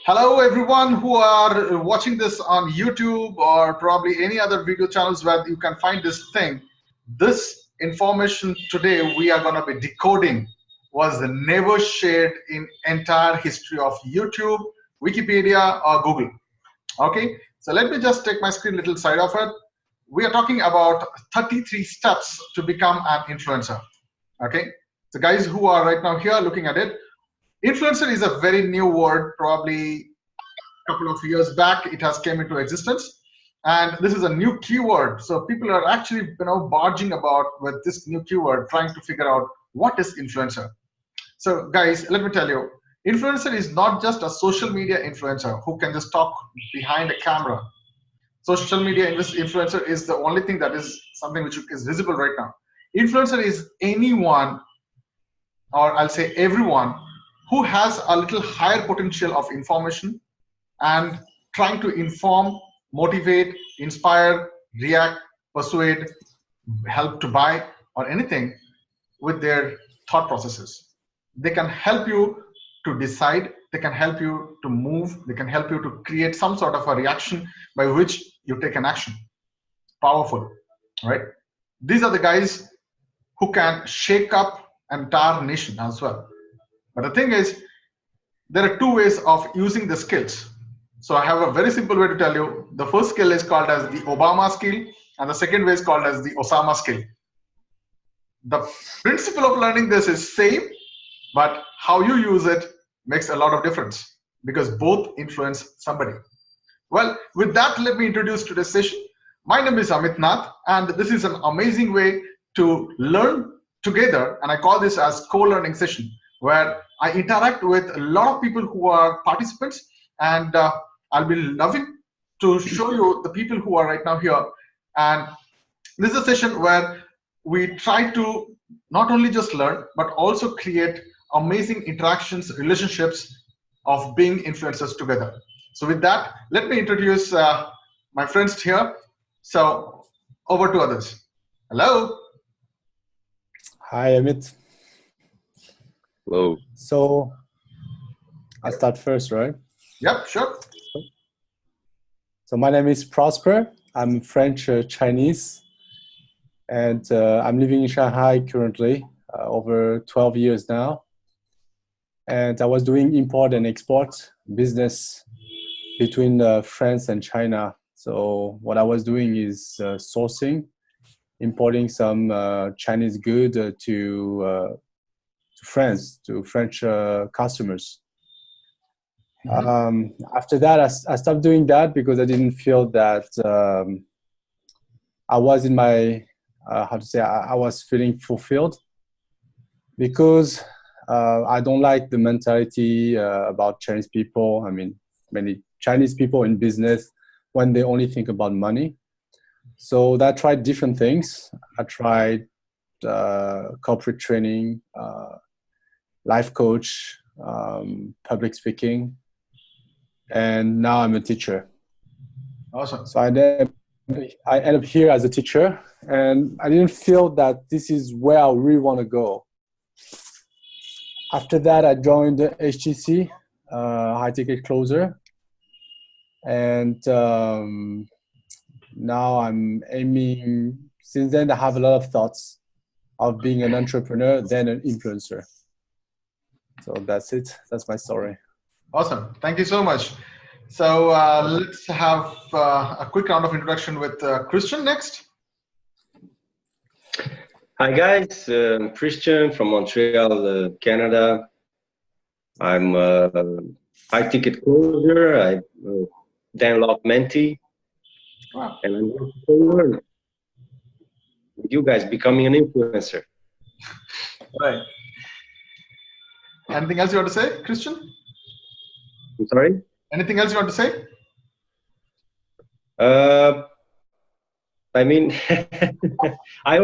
Hello, everyone who are watching this on YouTube or probably any other video channels where you can find this thing. This information today we are going to be decoding was never shared in entire history of YouTube, Wikipedia, or Google. Okay, so let me just take my screen a little side of it. We are talking about 33 steps to become an influencer. Okay, so guys who are right now here looking at it, influencer is a very new word. Probably a couple of years back it has came into existence, and this is a new keyword. So people are actually barging about with this new keyword, trying to figure out what is influencer. So guys, let me tell you, influencer is not just a social media influencer who can just talk behind a camera. Social media influencer is the only thing that is something which is visible right now. Influencer is anyone, or I'll say everyone, who has a little higher potential of information and trying to inform, motivate, inspire, react, persuade, help to buy, or anything with their thought processes. They can help you to decide, they can help you to move, they can help you to create some sort of a reaction by which you take an action. Powerful, right? These are the guys who can shake up an entire nation as well. But the thing is, there are two ways of using the skills. So I have a very simple way to tell you. The first skill is called as the Obama skill, and the second way is called as the Osama skill. The principle of learning this is same, but how you use it makes a lot of difference because both influence somebody. Well, with that, let me introduce today's session. My name is Amit Nath, and this is an amazing way to learn together, and I call this as co-learning session, where I interact with a lot of people who are participants, and I'll be loving to show you the people who are right now here. And this is a session where we try to not only just learn, but also create amazing interactions, relationships of being influencers together. So with that, let me introduce my friends here. So over to others. Hello. Hi, Amit. Hello. So I'll start first, right? Yep, sure. So my name is Prosper. I'm French Chinese, and I'm living in Shanghai currently, over 12 years now. And I was doing import and export business between France and China. So what I was doing is sourcing, importing some Chinese good to France, to French customers. After that, I stopped doing that because I didn't feel that I was in my, I was feeling fulfilled, because I don't like the mentality about Chinese people. I mean, many Chinese people in business, when they only think about money. So I tried different things. I tried corporate training, life coach, public speaking, and now I'm a teacher. Awesome. So I ended up here as a teacher, and I didn't feel that this is where I really want to go. After that, I joined the HTC, high ticket closer, and now I'm aiming. Since then, I have a lot of thoughts of being an entrepreneur, then an influencer. So that's it. That's my story. Awesome. Thank you so much. So let's have a quick round of introduction with Christian next. Hi guys, I'm Christian from Montreal, Canada. I'm a high ticket closer. I'm Dan Love mentee. Wow. And I'm going to learn with you guys becoming an influencer. Right. Anything else you want to say, Christian? I'm sorry? Anything else you want to say? I mean, I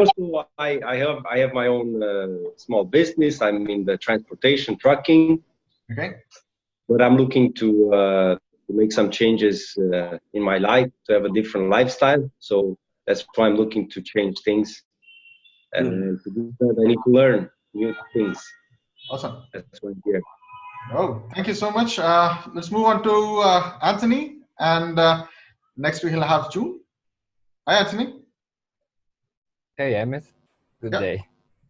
have my own small business. I'm in the transportation trucking. Okay. But I'm looking to make some changes in my life, to have a different lifestyle. So that's why I'm looking to change things. And to do that, I need to learn new things. Awesome. That's why I'm here. Oh, thank you so much. Let's move on to Anthony, and next we will have June. Hi, Anthony. Hey, Amit. Good Yeah, day.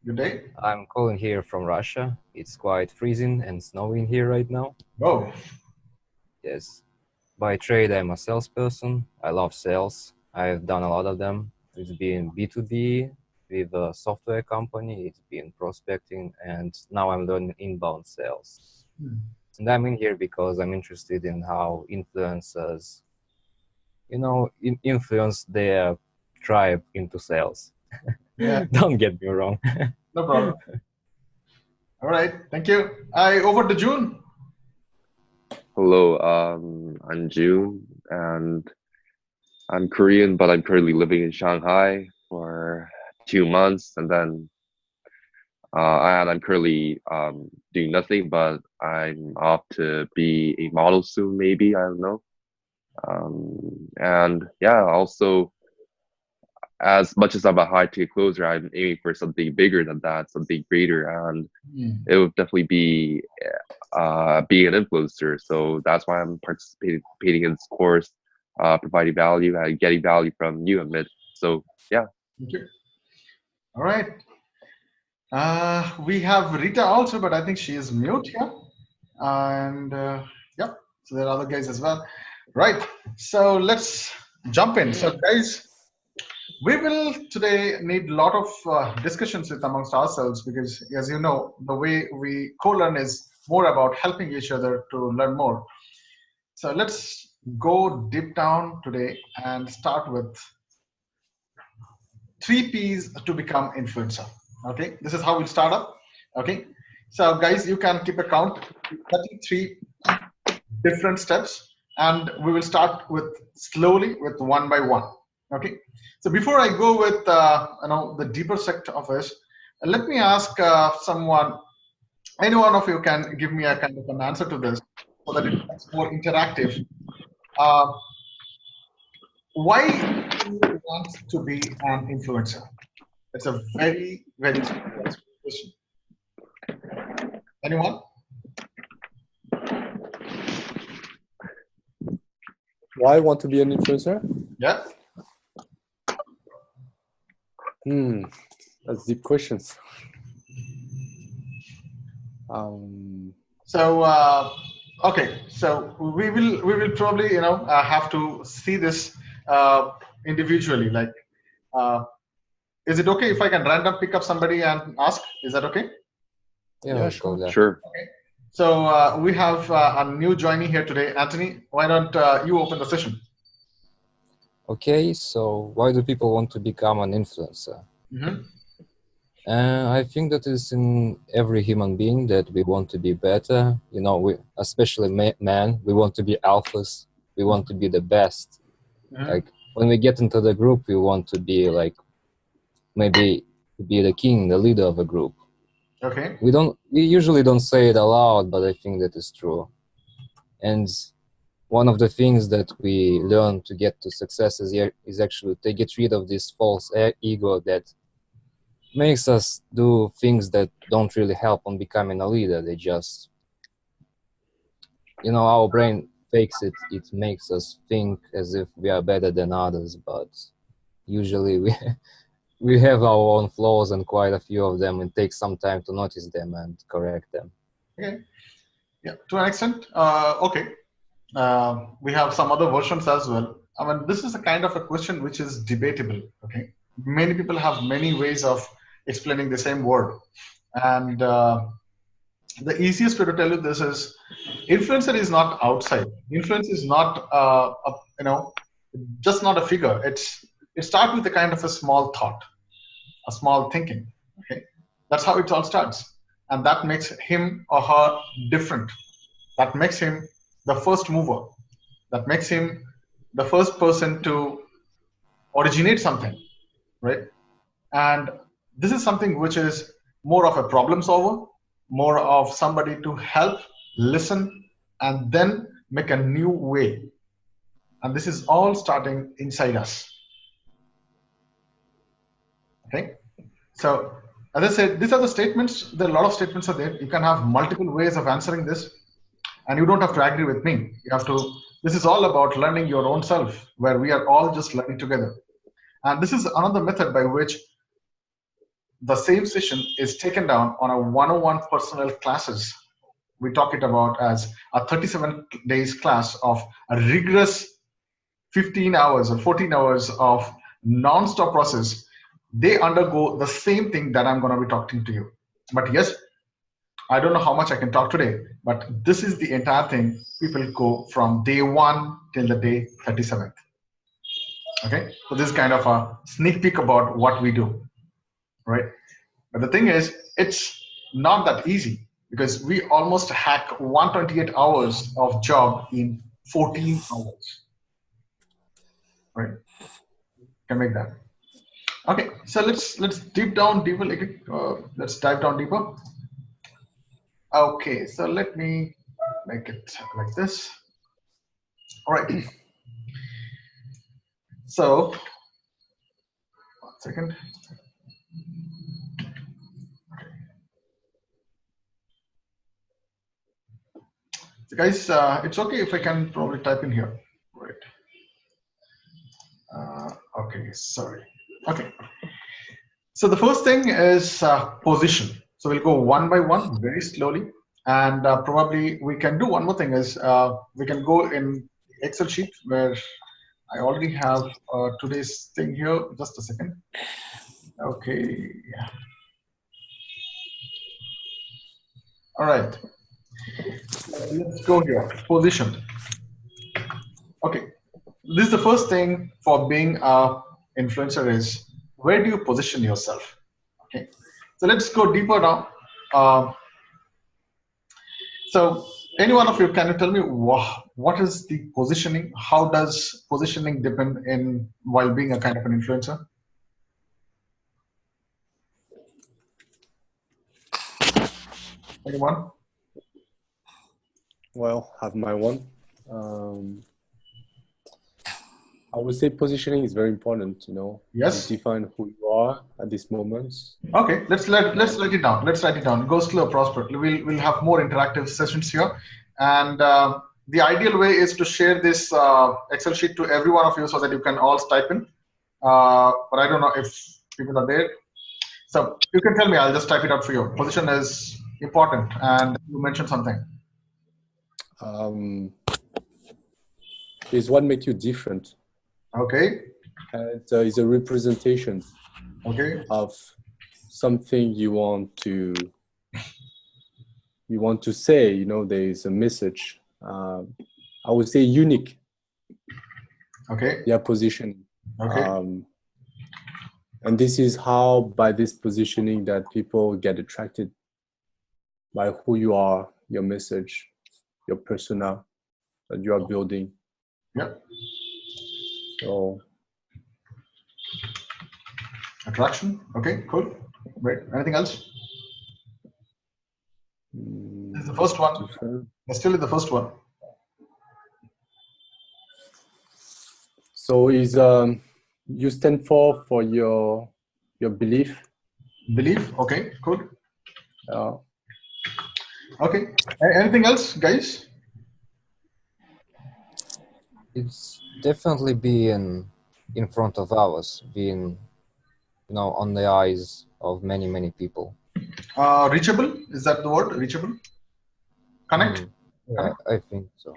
good day. I'm calling here from Russia. It's quite freezing and snowing here right now. Oh, Yes. By trade, I'm a salesperson. I love sales. I've done a lot of them. It's been B2B with a software company. It's been prospecting, and now I'm learning inbound sales. And I'm in here because I'm interested in how influencers, influence their tribe into sales. yeah, Don't get me wrong. no problem. All right, thank you. Over to June. Hello, I'm June, and I'm Korean, but I'm currently living in Shanghai for 2 months, and I'm currently doing nothing, but I'm off to be a model soon, maybe, I don't know. And yeah, also, as much as I'm a high-ticket closer, I'm aiming for something bigger than that, something greater, and it would definitely be being an influencer. So that's why I'm participating in this course, providing value and getting value from you, Amit. So yeah. Thank you. All right. We have Rita also, but I think she is mute here. And yeah, so there are other guys as well. Right. So let's jump in. So guys, we will today need a lot of discussions with amongst ourselves because, as you know, the way we co-learn is more about helping each other to learn more. So let's go deep down today and start with 3 P's to become influencer. Okay, this is how we'll start up. Okay, so guys, you can keep a count, 33 different steps, and we will start with slowly with one by one. Okay, so before I go with the deeper sector of this, let me ask someone. Any one of you can give me a kind of an answer to this so that it's more interactive. Why do you want to be an influencer? It's a very, very simple question. Anyone? Why I want to be an influencer? Yeah. That's deep questions. Okay, so we will probably have to see this individually. Like, is it okay if I can random pick up somebody and ask? Is that okay? Yeah, sure. Sure. Okay. So we have a new joinee here today, Anthony. Why don't you open the session? Okay, so why do people want to become an influencer? I think that is in every human being that we want to be better. You know, we, especially men, we want to be alphas. We want to be the best. Like when we get into the group, we want to be like maybe be the king, the leader of a group. Okay. We usually don't say it aloud, but I think that is true. And one of the things that we learn to get to success is actually to get rid of this false ego that makes us do things that don't really help on becoming a leader. They just, our brain fakes it. It makes us think as if we are better than others, but usually we have our own flaws and quite a few of them. It takes some time to notice them and correct them. Okay. Yeah, to an extent. Okay. We have some other versions as well. I mean, this is a kind of a question which is debatable. Okay. Many people have many ways of explaining the same word. And the easiest way to tell you this is influencer is not outside. Influence is not, just not a figure. It starts with a kind of a small thought, a small thinking. Okay. That's how it all starts. And that makes him or her different. That makes him the first mover. That makes him the first person to originate something, right? And this is something which is more of a problem solver, more of somebody to help, listen, and then make a new way. And this is all starting inside us. Okay? So, as I said, these are the statements. There are a lot of statements are there. You can have multiple ways of answering this. And you don't have to agree with me. You have to, this is all about learning your own self, where we are all just learning together. And this is another method by which the same session is taken down on a one-on-one personal classes. We talk it about as a 37 days class of a rigorous 15 hours or 14 hours of non-stop process. They undergo the same thing that I'm going to be talking to you. But yes, I don't know how much I can talk today, but this is the entire thing. People go from day 1 till the day 37th. Okay, so this is kind of a sneak peek about what we do, right? But the thing is, it's not that easy because we almost hack 128 hours of job in 14 hours, right? Can make that. Okay, so let's deep down deeper. Let's dive down deeper. Okay, so let me make it like this. All right. So, 1 second. So guys, it's okay if I can probably type in here, right? Okay, sorry. Okay. So the first thing is position. So we'll go one by one, very slowly, and probably we can do one more thing is we can go in Excel sheet where I already have today's thing here. Just a second. Okay. All right. Let's go here. Position. Okay. This is the first thing for being a influencer is where do you position yourself? Okay. So let's go deeper now. So any one of you, can you tell me what is the positioning? How does positioning depend in while being a kind of an influencer? Anyone? Well, have my one. I would say positioning is very important, you know. Yes. To define who you are at this moment. Okay, let's write it down. Let's write it down. Go slow, Prosper. We'll have more interactive sessions here, and the ideal way is to share this Excel sheet to every one of you so that you can all type in. But I don't know if people are there. So you can tell me. I'll just type it out for you. Position is important, and you mentioned something. Is what makes you different. Okay. And is a representation. Okay. Of something you want to say. You know, there is a message. I would say unique. Okay. Their position. Okay. And this is how, by this positioning, that people get attracted by who you are, your message, your persona that you are building. Yep. So attraction. Okay, cool. Great. Anything else? This is the first one. It's still the first one. So is you stand for your belief. Belief. Okay, cool. Okay. Anything else, guys? It's definitely being in front of others, being, you know, on the eyes of many people. Reachable, is that the word? Reachable? Connect? Yeah, Connect? I think so.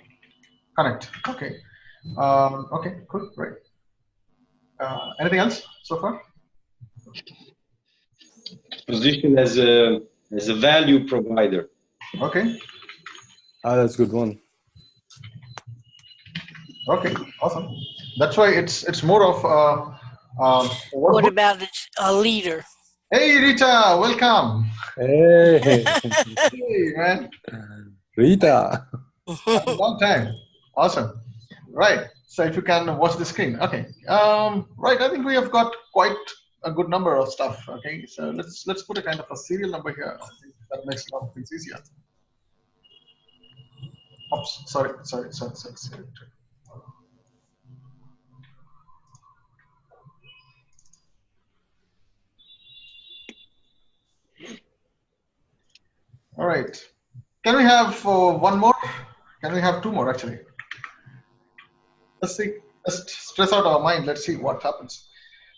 Connect. Okay. Okay, cool, great. Anything else so far? Position as a value provider. Okay. That's a good one. Okay, awesome. That's why it's more of what about a leader? Hey Rita, welcome. Hey, Hey man. Rita. Long time. Awesome. Right. So if you can watch the screen. Okay. Right. I think we have got quite a good number of stuff. Okay. So let's put a kind of a serial number here. I think that makes a lot of things easier. Oops. Sorry. All right. Can we have one more? Can we have two more actually? Let's see. Let's stress out our mind. Let's see what happens.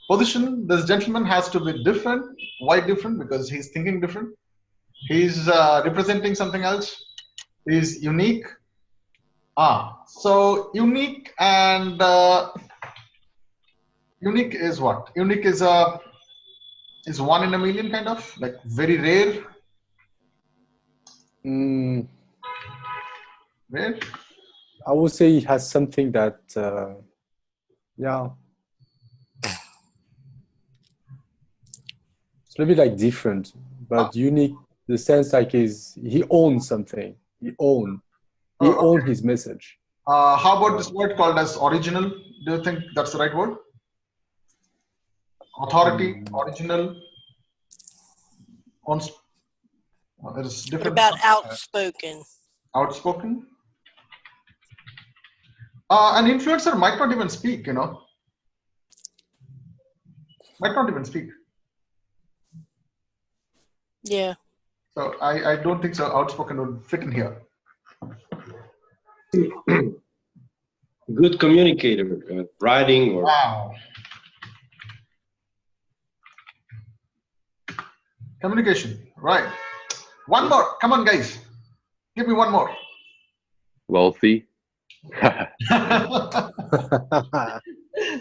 Position. This gentleman has to be different. Why different? Because he's thinking different. He's representing something else. He's unique. So unique and unique is what? Unique is one in a million, kind of like very rare. Rare. I would say it has something that, yeah, it's a little bit like different, but unique. The sense like he owns something. He owns his message. How about this word called as original? Do you think that's the right word? Authority, original. There's different. What about outspoken? Outspoken. An influencer might not even speak, you know. Might not even speak. Yeah. So I don't think so. Outspoken would fit in here. Good communicator, writing or. Wow. Communication, right. One more. Come on, guys. Give me one more. Wealthy.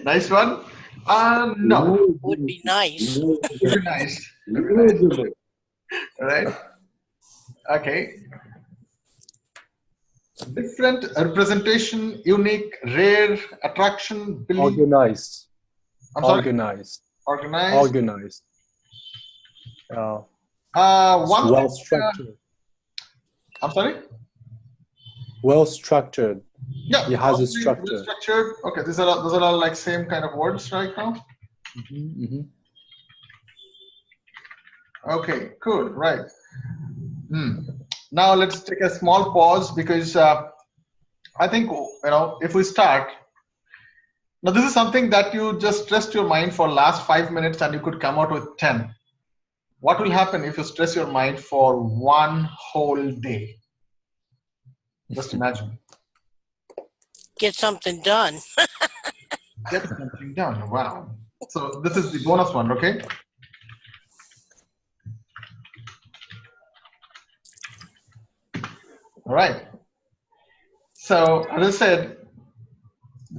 Nice one. No. Would be nice. Would be nice. Right. Okay. Different representation, unique, rare, attraction, belief. Organized. I'm sorry? Organized. Organized. Organized. One well structured. I'm sorry? Well structured. Yeah. It has a structure. Well structured. Okay, those are all like same kind of words right now. Okay, cool. Right. Now let's take a small pause because I think, you know, if we start, now this is something that you just stressed your mind for last 5 minutes and you could come out with 10. What will happen if you stress your mind for one whole day? Just imagine. Get something done. Get something done. Wow. So this is the bonus one, okay? All right. So as I said,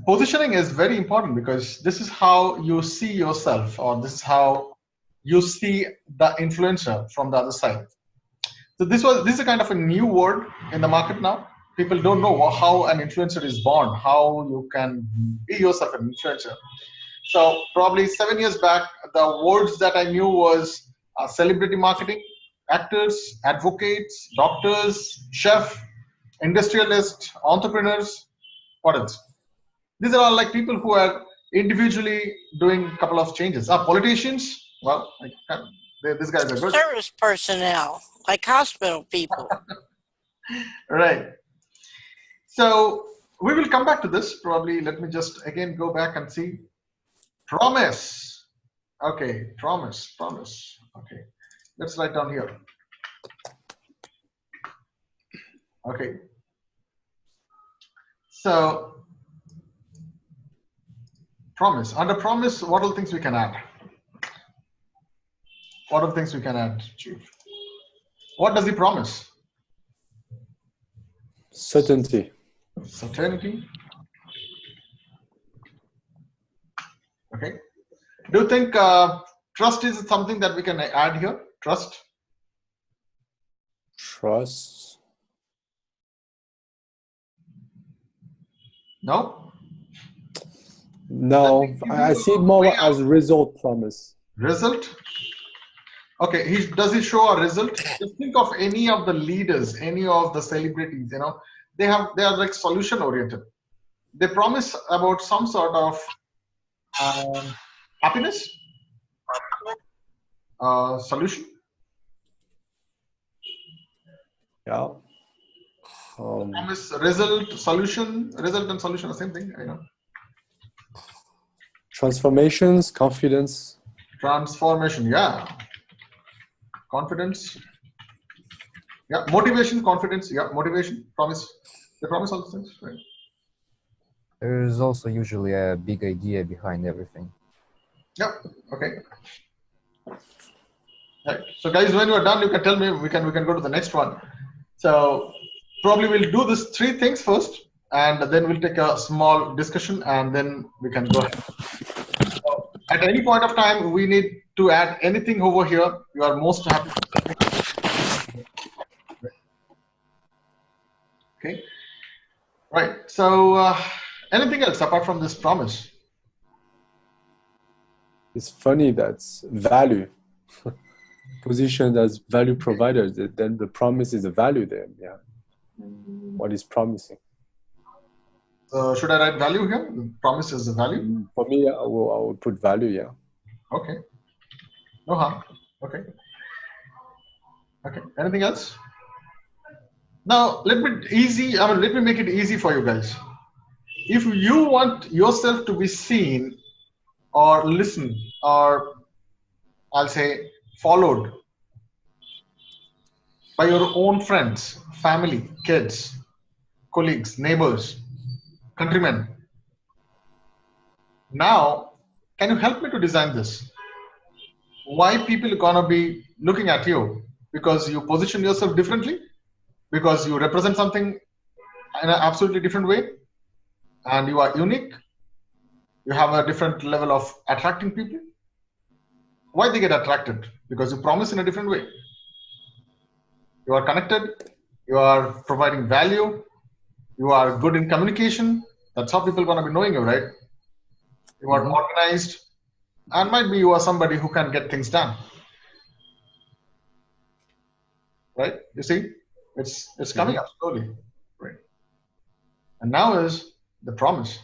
positioning is very important because this is how you see yourself, or this is how you see the influencer from the other side. So this is a kind of a new word in the market now. People don't know how an influencer is born, how you can be yourself an influencer. So probably 7 years back, the words that I knew was celebrity marketing, actors, advocates, doctors, chef, industrialists, entrepreneurs. What else? These are all like people who are individually doing a couple of changes. Politicians, well, these guys are good. Service personnel, like hospital people. Right. So we will come back to this. Probably let me just again go back and see. Promise. Okay, promise. Okay, let's write down here. Okay. So promise. Under promise, what are the things we can add? What are the things we can add, Chief? What does he promise? Certainty. Certainty. Okay. Do you think trust is something that we can add here? Trust? Trust. No? No, I see it more as result promise. Result? Okay, does he show a result? Just think of any of the leaders, any of the celebrities, you know, they are like solution oriented. They promise about some sort of happiness, solution. Yeah. Promise, result, solution. Result and solution are the same thing, I know. Transformations, confidence. Transformation, yeah. Confidence. Yeah, motivation, confidence. Yeah, motivation, promise. They promise all those things, right? There is also usually a big idea behind everything. Yep. Okay. Right. So guys, when you are done, you can tell me. We can go to the next one. So probably we'll do this 3 things first, and then we'll take a small discussion, and then we can go ahead. So at any point of time, we need to add anything over here. You are most happy. Okay. Right. So anything else apart from this promise? It's funny that's value. Positioned as value providers, then the promise is a value there. Yeah. What is promising? Should I write value here? The promise is the value? For me, I will put value, yeah. Okay. No harm. Okay. Okay. Anything else? Now let me make it easy for you guys. If you want yourself to be seen or listened or I'll say followed by your own friends, family, kids, colleagues, neighbors, countrymen, now can you help me to design this? Why people are gonna be looking at you? Because you position yourself differently? Because you represent something in an absolutely different way and you are unique? You have a different level of attracting people? Why they get attracted? Because you promise in a different way. You are connected, you are providing value, you are good in communication. That's how people are going to be knowing you, right? You are organized, and might be you are somebody who can get things done. Right? You see, it's coming up slowly. Right? And now is the promise.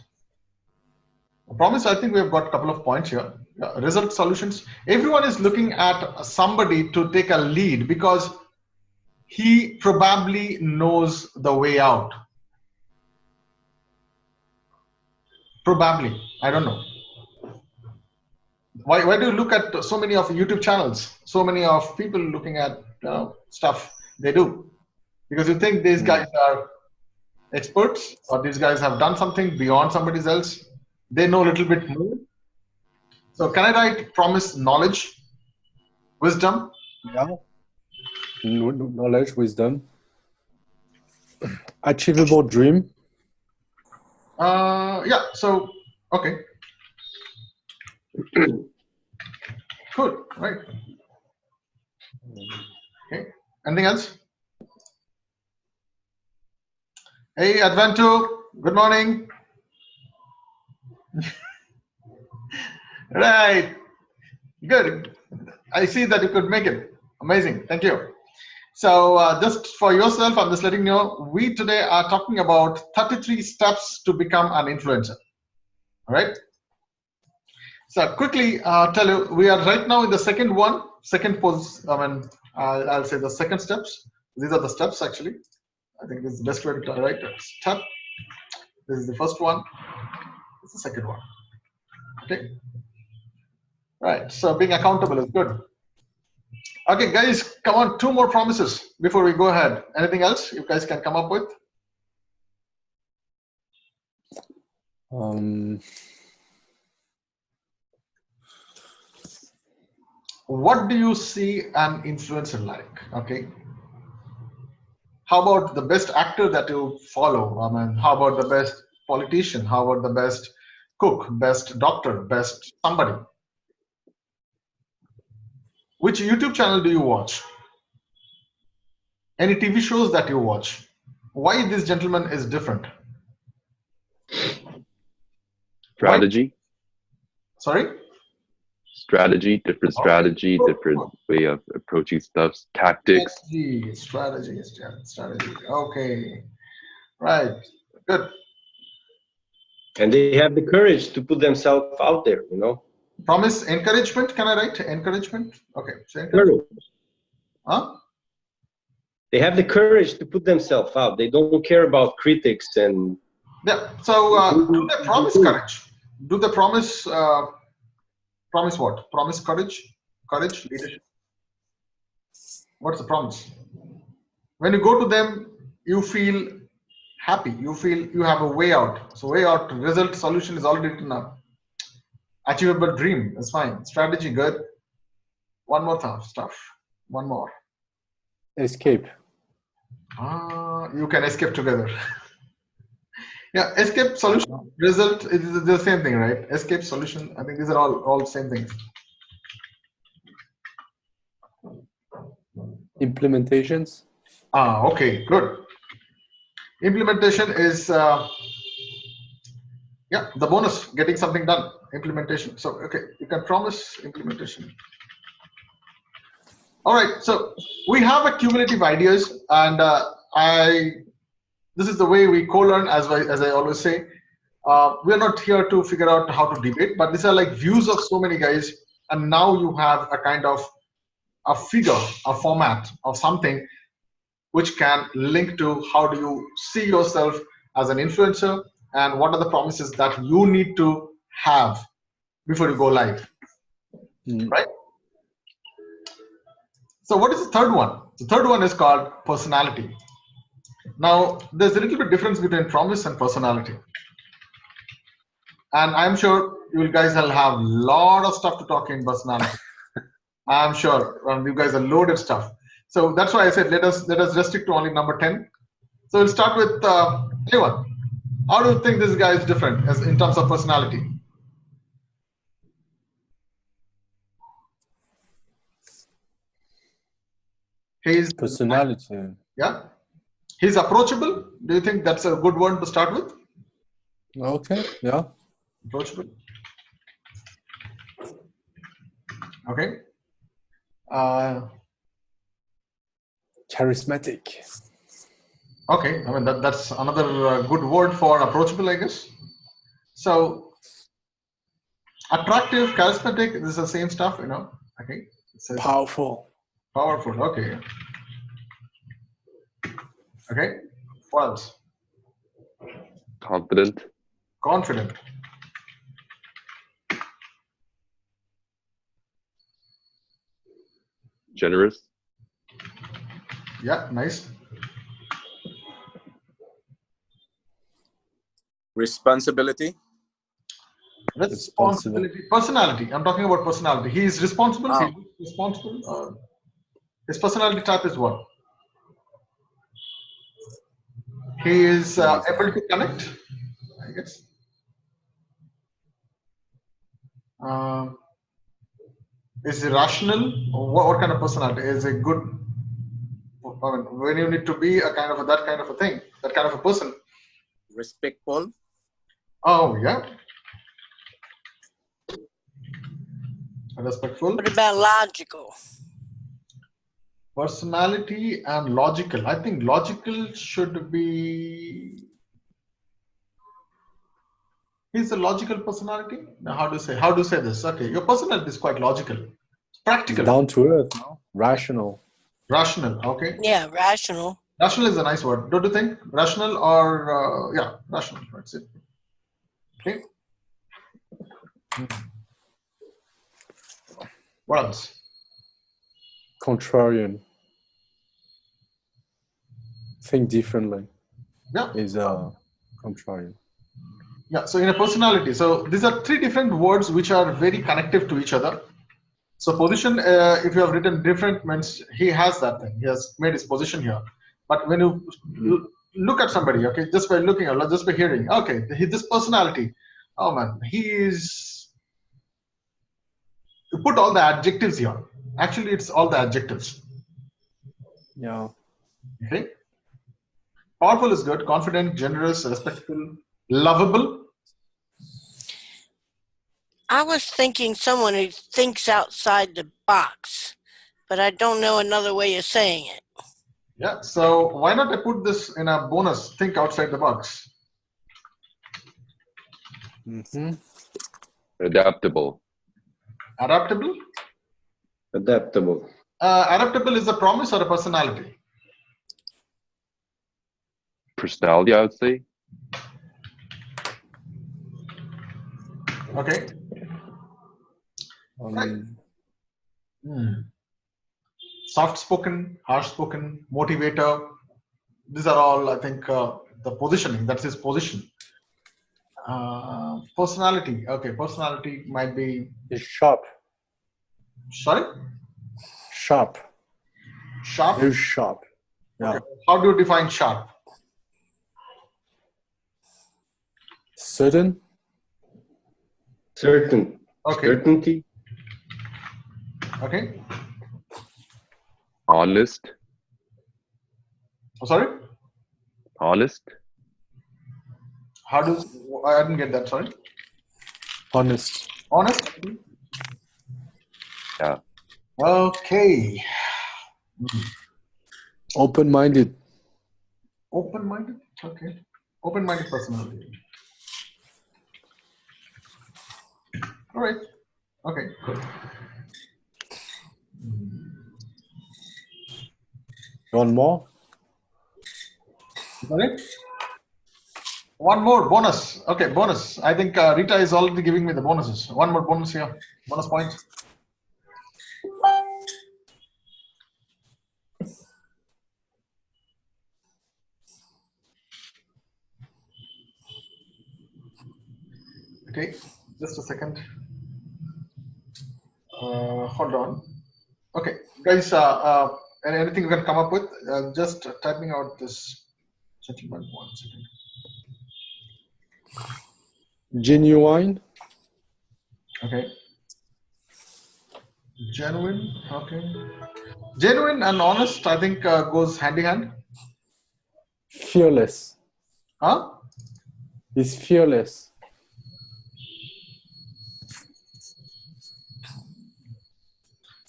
The promise, I think we have got a couple of points here. Result solutions. Everyone is looking at somebody to take a lead because he probably knows the way out. Probably, I don't know. Why do you look at so many of YouTube channels? So many of people looking at stuff they do because you think these guys are experts or these guys have done something beyond somebody else. They know a little bit more. So can I write promise knowledge, wisdom? Yeah. Knowledge, wisdom. Achievable dream. Yeah. So okay. Good. Right. Okay. Anything else? Hey, Advento. Good morning. Right. Good. I see that you could make it. Amazing. Thank you. So just for yourself, I'm just letting you know, we today are talking about 33 steps to become an influencer. All right. So quickly tell you, we are right now in the second pose. I'll say the second steps. These are the steps actually. I think this is the best way to write it. Step. This is the first one. This is the second one. Okay. Right. So being accountable is good. Okay, guys, come on. 2 more promises before we go ahead. Anything else you guys can come up with? What do you see an influencer like? Okay. How about the best actor that you follow? I mean, how about the best politician? How about the best cook, best doctor, best somebody? Which YouTube channel do you watch? Any TV shows that you watch? Why this gentleman is different? Strategy. Why? Sorry? Strategy, different strategy, different way of approaching stuff, tactics. Strategy. Okay. Right. Good. And they have the courage to put themselves out there, you know. Promise encouragement. Can I write encouragement? Okay. So encouragement. Huh? They have the courage to put themselves out. They don't care about critics and. Yeah. So do they promise courage? Do they promise? Promise what? Promise courage? Courage, leadership. What's the promise? When you go to them, you feel happy. You feel you have a way out. So way out, result, solution is already written up. Achievable dream, that's fine. Strategy, good. One more stuff. One more. Escape. You can escape together. Yeah, escape, solution, result is the same thing, right? Escape, solution. I think these are all same things. Implementations. Okay, good. Implementation is the bonus, getting something done. Implementation. So okay, you can promise implementation. All right, so we have a cumulative ideas, and this is the way we co-learn, as I always say. We are not here to figure out how to debate, but these are like views of so many guys, and now you have a kind of a figure, a format of something which can link to how do you see yourself as an influencer, and what are the promises that you need to have before you go live, right? So what is the third one? The third one is called personality. Now, there's a little bit difference between promise and personality. And I'm sure you guys will have a lot of stuff to talk in personality. I'm sure you guys are loaded stuff. So that's why I said let us restrict to only number 10. So we'll start with anyone. How do you think this guy is different as in terms of personality? He's personality. Yeah. He's approachable. Do you think that's a good one to start with? Okay. Yeah. Approachable. Okay. Charismatic. Okay. I mean that's another good word for approachable, I guess. So attractive, charismatic. This is the same stuff, you know. Okay. It says Powerful. Powerful. Okay. Okay. What else? Confident. Confident. Generous. Yeah, nice. Responsibility. Responsibility. Personality. I'm talking about personality. He is responsible. Oh. He's responsible. His personality type is what? He is able to connect, I guess. Is he rational? Or what kind of personality? Is a good? I mean, when you need to be a kind of that kind of a thing, that kind of a person. Respectful. Oh yeah. Respectful. What about logical? Personality and logical. I think logical should be. He's a logical personality. Now, how do you say this? Okay, your personality is quite logical, practical, Down to earth, no? Rational. rational. Okay. Yeah, rational. Rational is a nice word. Don't you think? Rational or yeah, rational. That's it. Okay. What else? Contrarian. Think differently. Yeah. Is contrarian. Yeah. So in a personality, so these are three different words which are very connective to each other. So position, if you have written different, means he has that thing. He has made his position here. But when you look at somebody, okay, just by looking or just by hearing, okay, this personality, oh man, he is. You put all the adjectives here. Actually, it's all the adjectives. Yeah. Okay. Powerful is good. Confident, generous, respectful, lovable. I was thinking someone who thinks outside the box, but I don't know another way of saying it. Yeah. So why not I put this in a bonus? Think outside the box. Mm-hmm. Adaptable. Adaptable. Adaptable. Adaptable is a promise or a personality? Personality, I would say. Okay. Right. Soft spoken, harsh spoken, motivator. These are all, I think, the positioning. That's his position. Personality. Okay, personality might be. He's sharp. Sorry. Sharp. Sharp. Very sharp. Yeah. Okay. How do you define sharp? Certain. Certain. Okay. Certainty. Okay. Honest. Oh, sorry. Honest. How do I didn't get that? Sorry. Honest. Honest. Yeah. Okay. Open-minded. Open-minded. Okay. Open-minded personality. All right. Okay. Good. One more. Sorry? One more bonus. Okay, bonus. I think Rita is already giving me the bonuses. One more bonus here. Bonus point. Okay, just a second. Hold on. Okay, guys, anything you can come up with? Just typing out this settlement 1 second. Genuine. Okay. Genuine. Okay. Genuine and honest, I think, goes hand in hand. Fearless. Huh? He's fearless.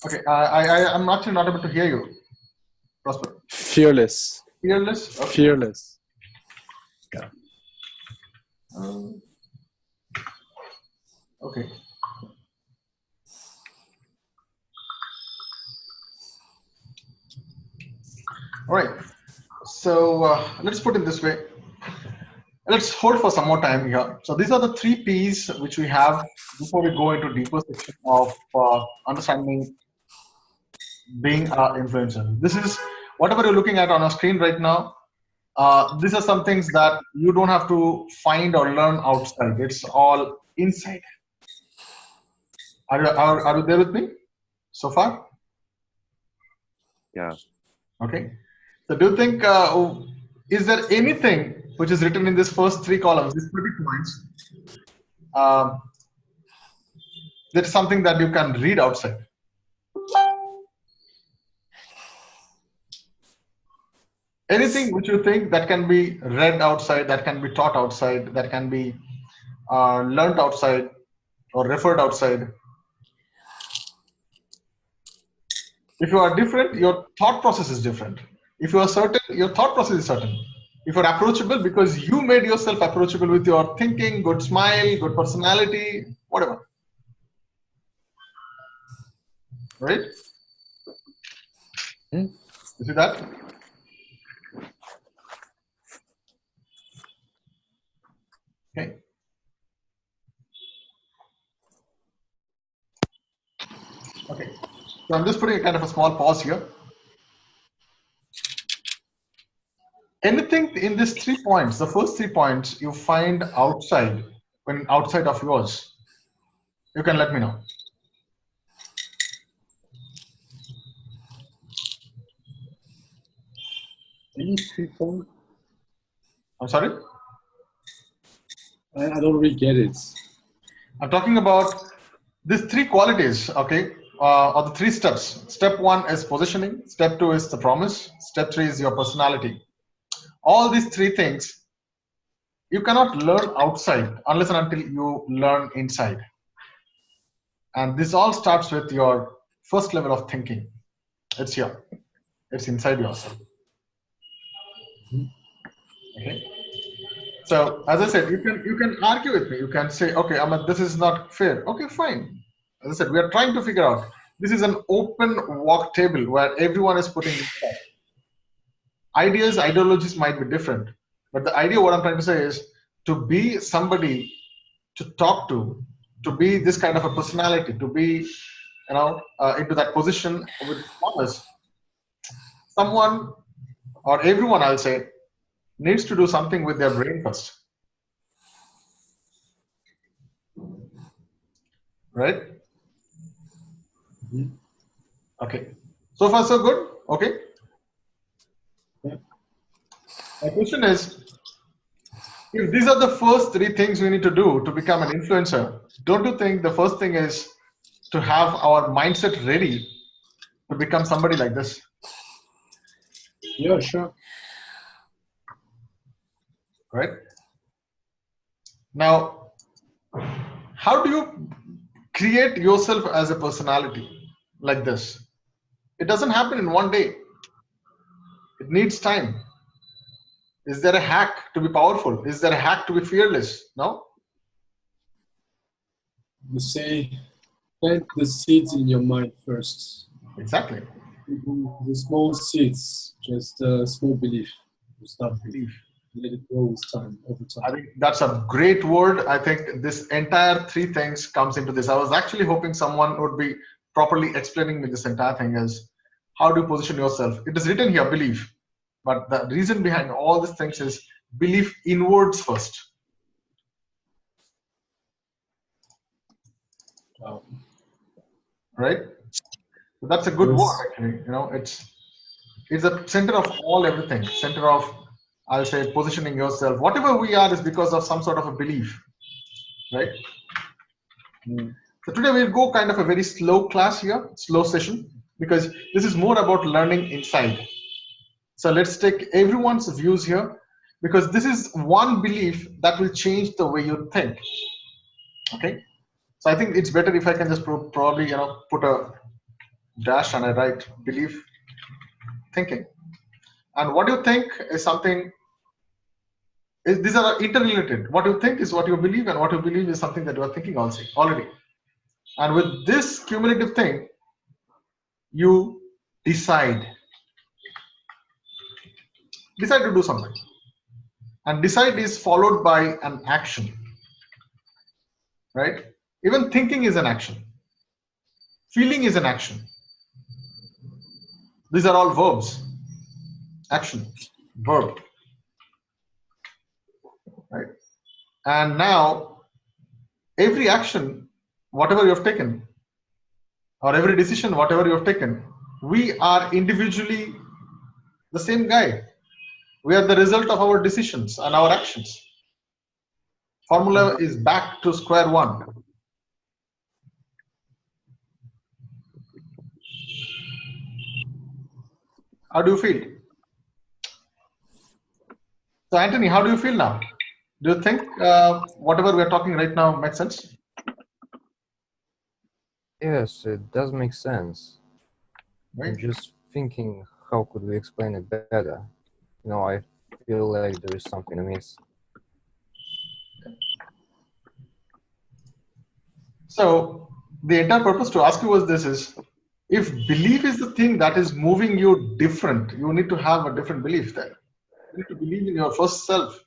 Okay. I'm actually not able to hear you, Prosper. Fearless. Fearless. Okay. Fearless. Yeah. Okay. All right. So let's put it this way. Let's hold for some more time here. So these are the 3 P's which we have before we go into deeper section of understanding being an influencer. This is whatever you're looking at on our screen right now. These are some things that you don't have to find or learn outside. It's all inside. Are you there with me so far? Yeah. Okay. So do you think, is there anything which is written in this first 3 columns, these 30 points, that's something that you can read outside? Anything which you think that can be read outside, that can be taught outside, that can be learned outside or referred outside? If you are different, your thought process is different. If you are certain, your thought process is certain. If you're approachable because you made yourself approachable with your thinking, good smile, good personality, whatever. Right? You see that? Okay. Okay. So I'm just putting a kind of a small pause here. Anything in these 3 points, the first 3 points you find outside, when outside of yours, you can let me know. Any 3 points? I'm sorry? I don't really get it. I'm talking about these 3 qualities, okay, or the 3 steps. Step 1 is positioning. Step 2 is the promise. Step 3 is your personality. All these 3 things you cannot learn outside unless and until you learn inside. And this all starts with your first level of thinking. It's here. It's inside yourself. Okay. So as I said, you can argue with me. You can say, okay, Ahmed, this is not fair. Okay, fine. As I said, we are trying to figure out. This is an open walk table where everyone is putting in stuff. Ideas, ideologies might be different, but the idea, what I'm trying to say is, to be somebody to talk to be this kind of a personality, to be, into that position with others, someone or everyone, I'll say, needs to do something with their brain first. Right? Okay. So far, so good? Okay. My question is, if these are the first three things we need to do to become an influencer, don't you think the first thing is to have our mindset ready to become somebody like this? Yeah, sure. Right? Now, how do you create yourself as a personality like this? It doesn't happen in one day. It needs time. Is there a hack to be powerful? Is there a hack to be fearless? No? You say, plant the seeds in your mind first. Exactly. The small seeds, just a small belief. Start belief. Let it grow with time, over time. I think that's a great word. I think this entire three things comes into this. I was actually hoping someone would be properly explaining me this entire thing as how do you position yourself. It is written here, belief. But the reason behind all these things is belief inwards first. Wow. Right? So that's a good word actually. You know, it's the center of all everything. Center of, I'll say, positioning yourself. Whatever we are is because of some sort of a belief. Right? So today we'll go kind of a very slow class here, slow session, because this is more about learning inside. So let's take everyone's views here, because this is one belief that will change the way you think. Okay. So I think it's better if I can just probably, you know, put a dash and I write belief thinking. And what you think is something, these are interrelated. What you think is what you believe, and what you believe is something that you are thinking also already. And with this cumulative thing, you decide to do something. And decide is followed by an action. Right? Even thinking is an action. Feeling is an action. These are all verbs. Action, verb. Right? And now, every action, whatever you have taken, or every decision, whatever you have taken, we are individually the same guy. We are the result of our decisions and our actions. Formula is back to square one. How do you feel? So Anthony, how do you feel now? Do you think whatever we are talking right now makes sense? Yes, it does make sense. Right. I'm just thinking, how could we explain it better? You know, I feel like there is something amiss. So the entire purpose to ask you was this is, if belief is the thing that is moving you different, you need to have a different belief there. You need to believe in your first self.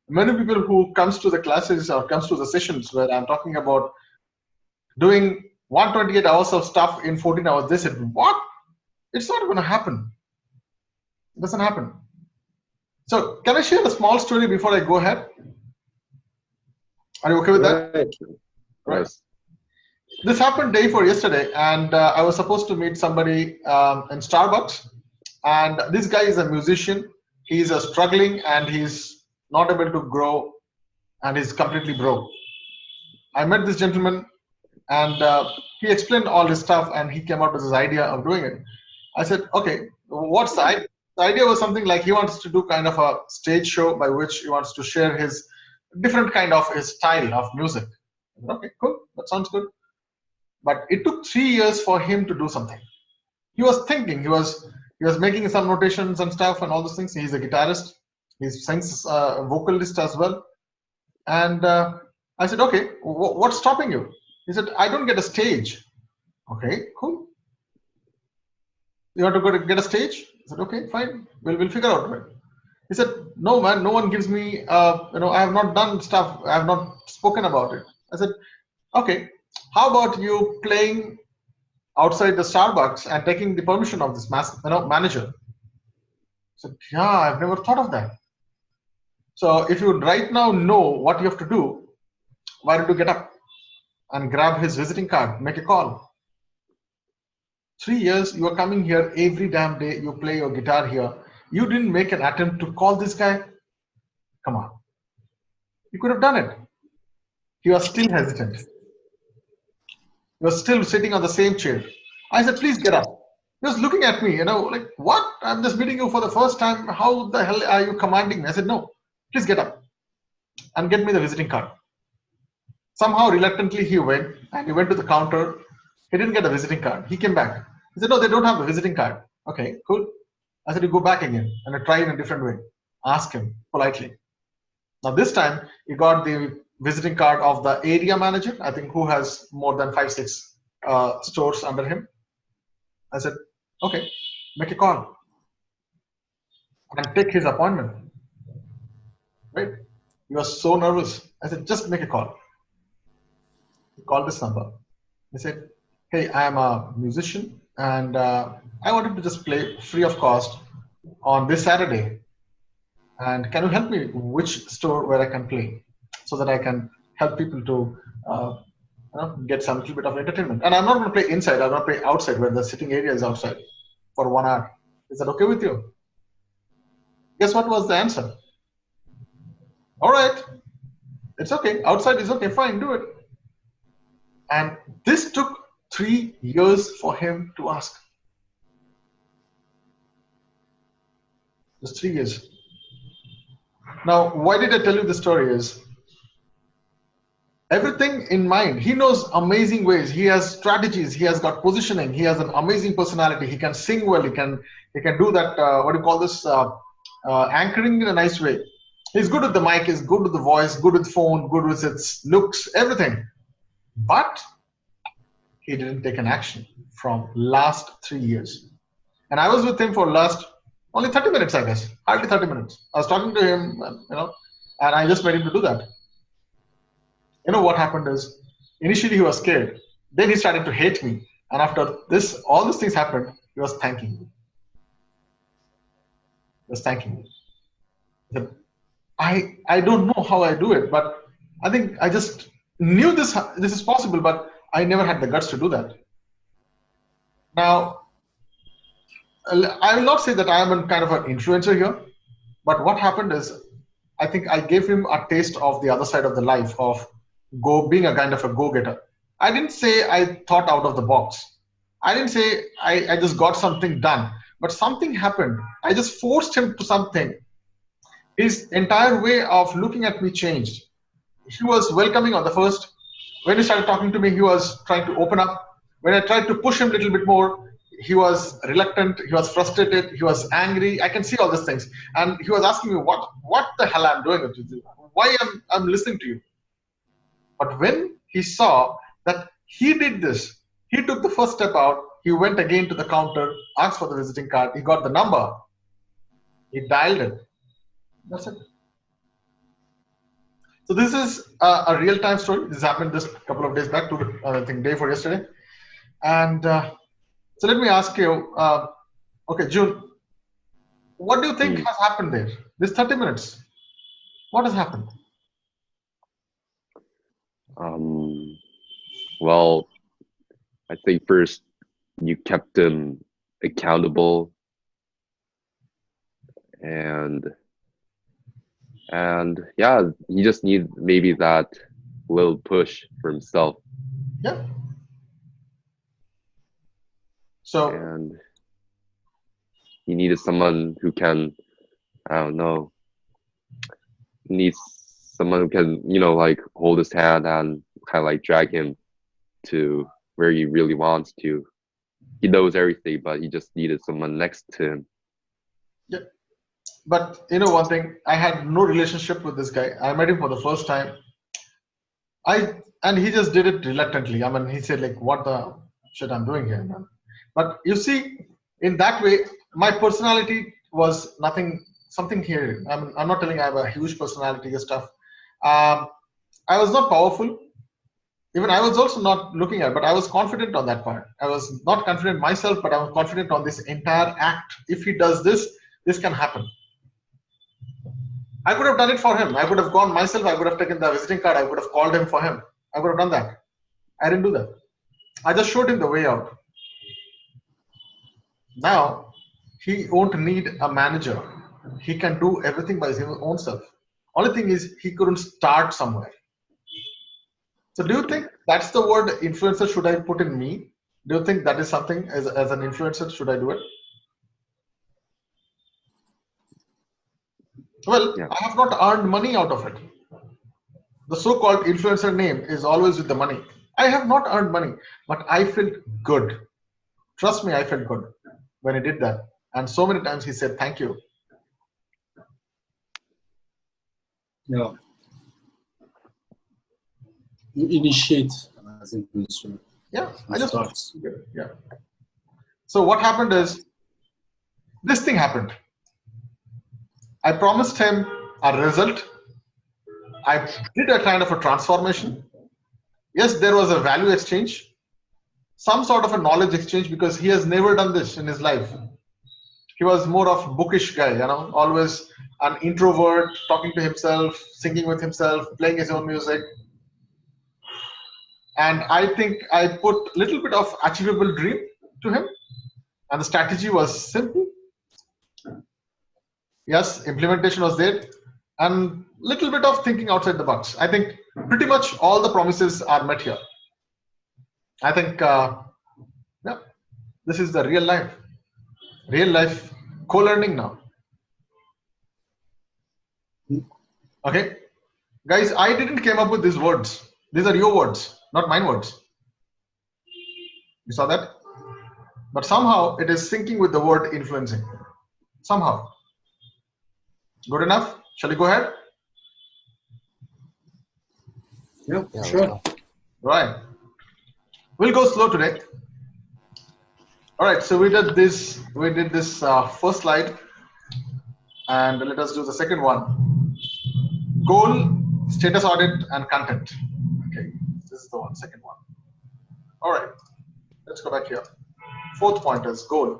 Many people who comes to the classes or comes to the sessions where I'm talking about doing 128 hours of stuff in 14 hours, they said, what? It's not going to happen. It doesn't happen. So can I share a small story before I go ahead? Are you okay with that? Right. Yes. This happened day before yesterday, and I was supposed to meet somebody in Starbucks, and this guy is a musician. He's struggling, and he's not able to grow, and he's completely broke. I met this gentleman, and he explained all this stuff, and he came up with this idea of doing it. I said, okay, what's the idea? The idea was something like he wants to do kind of a stage show by which he wants to share his different kind of his style of music. Okay, cool, that sounds good. But it took 3 years for him to do something. He was thinking, he was making some notations and stuff and all those things. He's a guitarist, he sings vocalist as well. And I said, okay, what's stopping you? He said, I don't get a stage. Okay, cool. You want to go to get a stage? I said, okay, fine. We'll figure out it. He said, no, man, no one gives me, I have not done stuff. I have not spoken about it. I said, okay, how about you playing outside the Starbucks and taking the permission of this manager? I said, yeah, I've never thought of that. So if you right now know what you have to do, why don't you get up and grab his visiting card, make a call? 3 years, you are coming here every damn day, you play your guitar here. You didn't make an attempt to call this guy? Come on. You could have done it. He was still hesitant. He was still sitting on the same chair. I said, please get up. He was looking at me, like, what? I'm just meeting you for the first time. How the hell are you commanding me? I said, no, please get up and get me the visiting card. Somehow, reluctantly, he went and he went to the counter. He didn't get a visiting card. He came back. He said, no, they don't have a visiting card. Okay, cool. I said, you go back again and I try in a different way. Ask him politely. Now, this time, he got the visiting card of the area manager, I think, who has more than 5-6 stores under him. I said, okay, make a call and take his appointment. Right? He was so nervous. I said, just make a call. He called this number. He said, hey, I am a musician and I wanted to just play free of cost on this Saturday. And can you help me which store where I can play so that I can help people to get some little bit of entertainment? And I'm not going to play inside. I'm going to play outside where the sitting area is outside for 1 hour. Is that okay with you? Guess what was the answer? All right. It's okay. Outside is okay. Fine. Do it. And this took 3 years for him to ask. Just 3 years. Now, why did I tell you the story is everything in mind. He knows amazing ways. He has strategies. He has got positioning. He has an amazing personality. He can sing well. He can do that. What do you call this? Anchoring in a nice way. He's good with the mic. He's good with the voice. Good with phone. Good with its looks. Everything. But he didn't take an action from last 3 years. And I was with him for last only 30 minutes, I guess. Hardly 30 minutes. I was talking to him, and I just made him to do that. You know what happened is, initially he was scared. Then he started to hate me. And after this, all these things happened, he was thanking me. He was thanking me. He said, I don't know how I do it, but I think I just knew this is possible, but I never had the guts to do that. Now, I will not say that I am a kind of an influencer here, but what happened is, I think I gave him a taste of the other side of the life of being a kind of a go-getter. I didn't say I thought out of the box. I didn't say I just got something done, but something happened. I just forced him to something. His entire way of looking at me changed. He was welcoming on the first. When he started talking to me, he was trying to open up. When I tried to push him a little bit more, he was reluctant, he was frustrated, he was angry. I can see all these things. And he was asking me, what the hell I'm doing with you? Why I'm listening to you? But when he saw that he did this, he took the first step out, he went again to the counter, asked for the visiting card, he got the number, he dialed it. That's it. So this is a real-time story. This happened just a couple of days back, I think day before yesterday. And so let me ask you, okay, June, what do you think has happened there? This 30 minutes, what has happened? Well, I think first you kept him accountable, and yeah, you just need maybe that little push for himself. Yeah. So, and he needed someone who can, I don't know, needs someone who can, like hold his hand and kind of like drag him to where he really wants to. He knows everything, but he just needed someone next to him. Yeah. But one thing, I had no relationship with this guy. I met him for the first time. And he just did it reluctantly. I mean, he said like, what the shit I'm doing here, man. But you see, in that way, my personality was something here. I'm not telling I have a huge personality and stuff. I was not powerful. Even I was also not looking at, but I was confident on that part. I was not confident myself, but I was confident on this entire act. If he does this, this can happen. I could have done it for him. I could have gone myself. I could have taken the visiting card. I could have called him for him. I could have done that. I didn't do that. I just showed him the way out. Now, he won't need a manager. He can do everything by his own self. Only thing is, he couldn't start somewhere. So do you think that's the word influencer should I put in me? Do you think that is something as an influencer, should I do it? Well, Yeah. I have not earned money out of it. The so-called influencer name is always with the money. I have not earned money, but I felt good. Trust me, I felt good when he did that. And so many times he said, thank you. Yeah. You initiate as an influencer. Yeah, I You just, start. yeah. So what happened is, this thing happened. I promised him a result. I did a kind of a transformation. Yes, there was a value exchange, some sort of a knowledge exchange, because he has never done this in his life. He was more of a bookish guy, always an introvert, talking to himself, singing with himself, playing his own music. And I think I put a little bit of achievable dream to him. And the strategy was simple. Yes, implementation was there. And little bit of thinking outside the box. I think pretty much all the promises are met here. I think, yeah, this is the real life co-learning now. Okay, guys, I didn't came up with these words. These are your words, not mine words. You saw that? But somehow it is syncing with the word influencing. Somehow. Good enough? Shall we go ahead? Yeah, Yeah, sure. let's go. Right. We'll go slow today. All right, so we did this first slide, and let us do the second one. Goal, status audit, and content. Okay, this is the one, second one. All right, let's go back here. Fourth point is goal.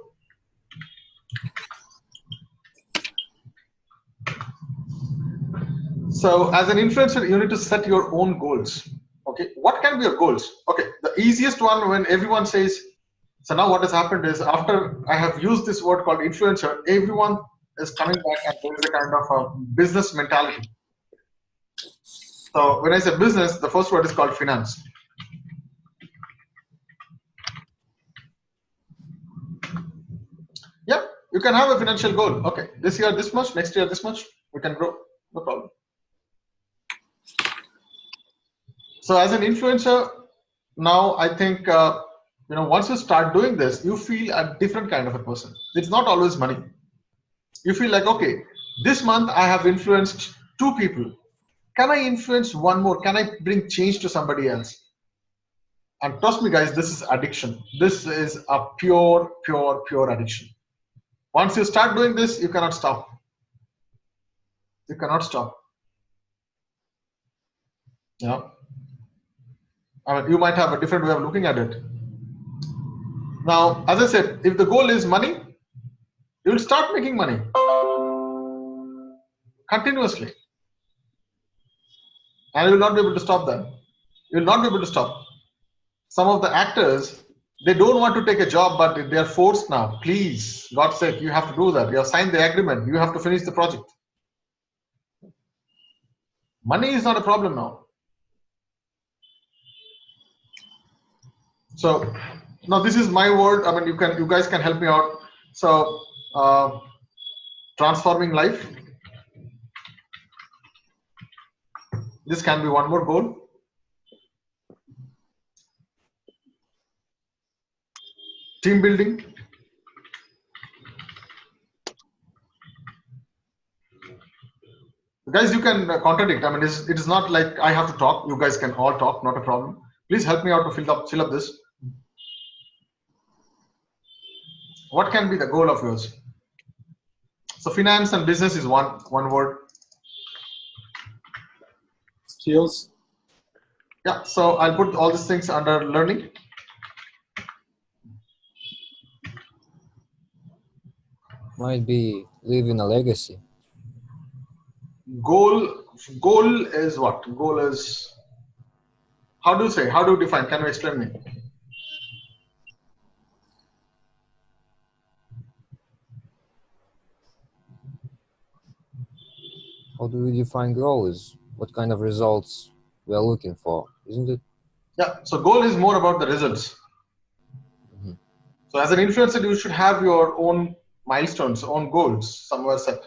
So as an influencer, you need to set your own goals. Okay, what can be your goals? Okay, the easiest one, when everyone says, so now what has happened is, after I have used this word called influencer, everyone is coming back and there is a kind of a business mentality. So when I say business, the first word is called finance. Yeah, you can have a financial goal. Okay, this year this much, next year this much, we can grow, no problem. So as an influencer, now I think, once you start doing this, you feel a different kind of a person. It's not always money. You feel like, okay, this month I have influenced 2 people. Can I influence one more? Can I bring change to somebody else? And trust me, guys, this is addiction. This is a pure addiction. Once you start doing this, you cannot stop. You cannot stop. Yeah. I mean, you might have a different way of looking at it. Now, as I said, if the goal is money, you will start making money continuously. And you will not be able to stop that. You will not be able to stop. Some of the actors, they don't want to take a job, but they are forced now. Please, God's sake, you have to do that. You have signed the agreement. You have to finish the project. Money is not a problem now. So now this is my word. I mean, you guys can help me out. So transforming life. This can be one more goal. Team building. Guys, you can contradict. I mean, it is not like I have to talk. You guys can all talk, not a problem. Please help me out to fill up this. What can be the goal of yours? So finance and business is one word. Skills. Yeah, so I'll put all these things under learning. Might be leaving a legacy. Goal is what? Goal is, how do you define? Can you explain me? How do we define goal? Is what kind of results we are looking for, isn't it? Yeah, so goal is more about the results. Mhm. So as an influencer, you should have your own milestones, own goals somewhere set.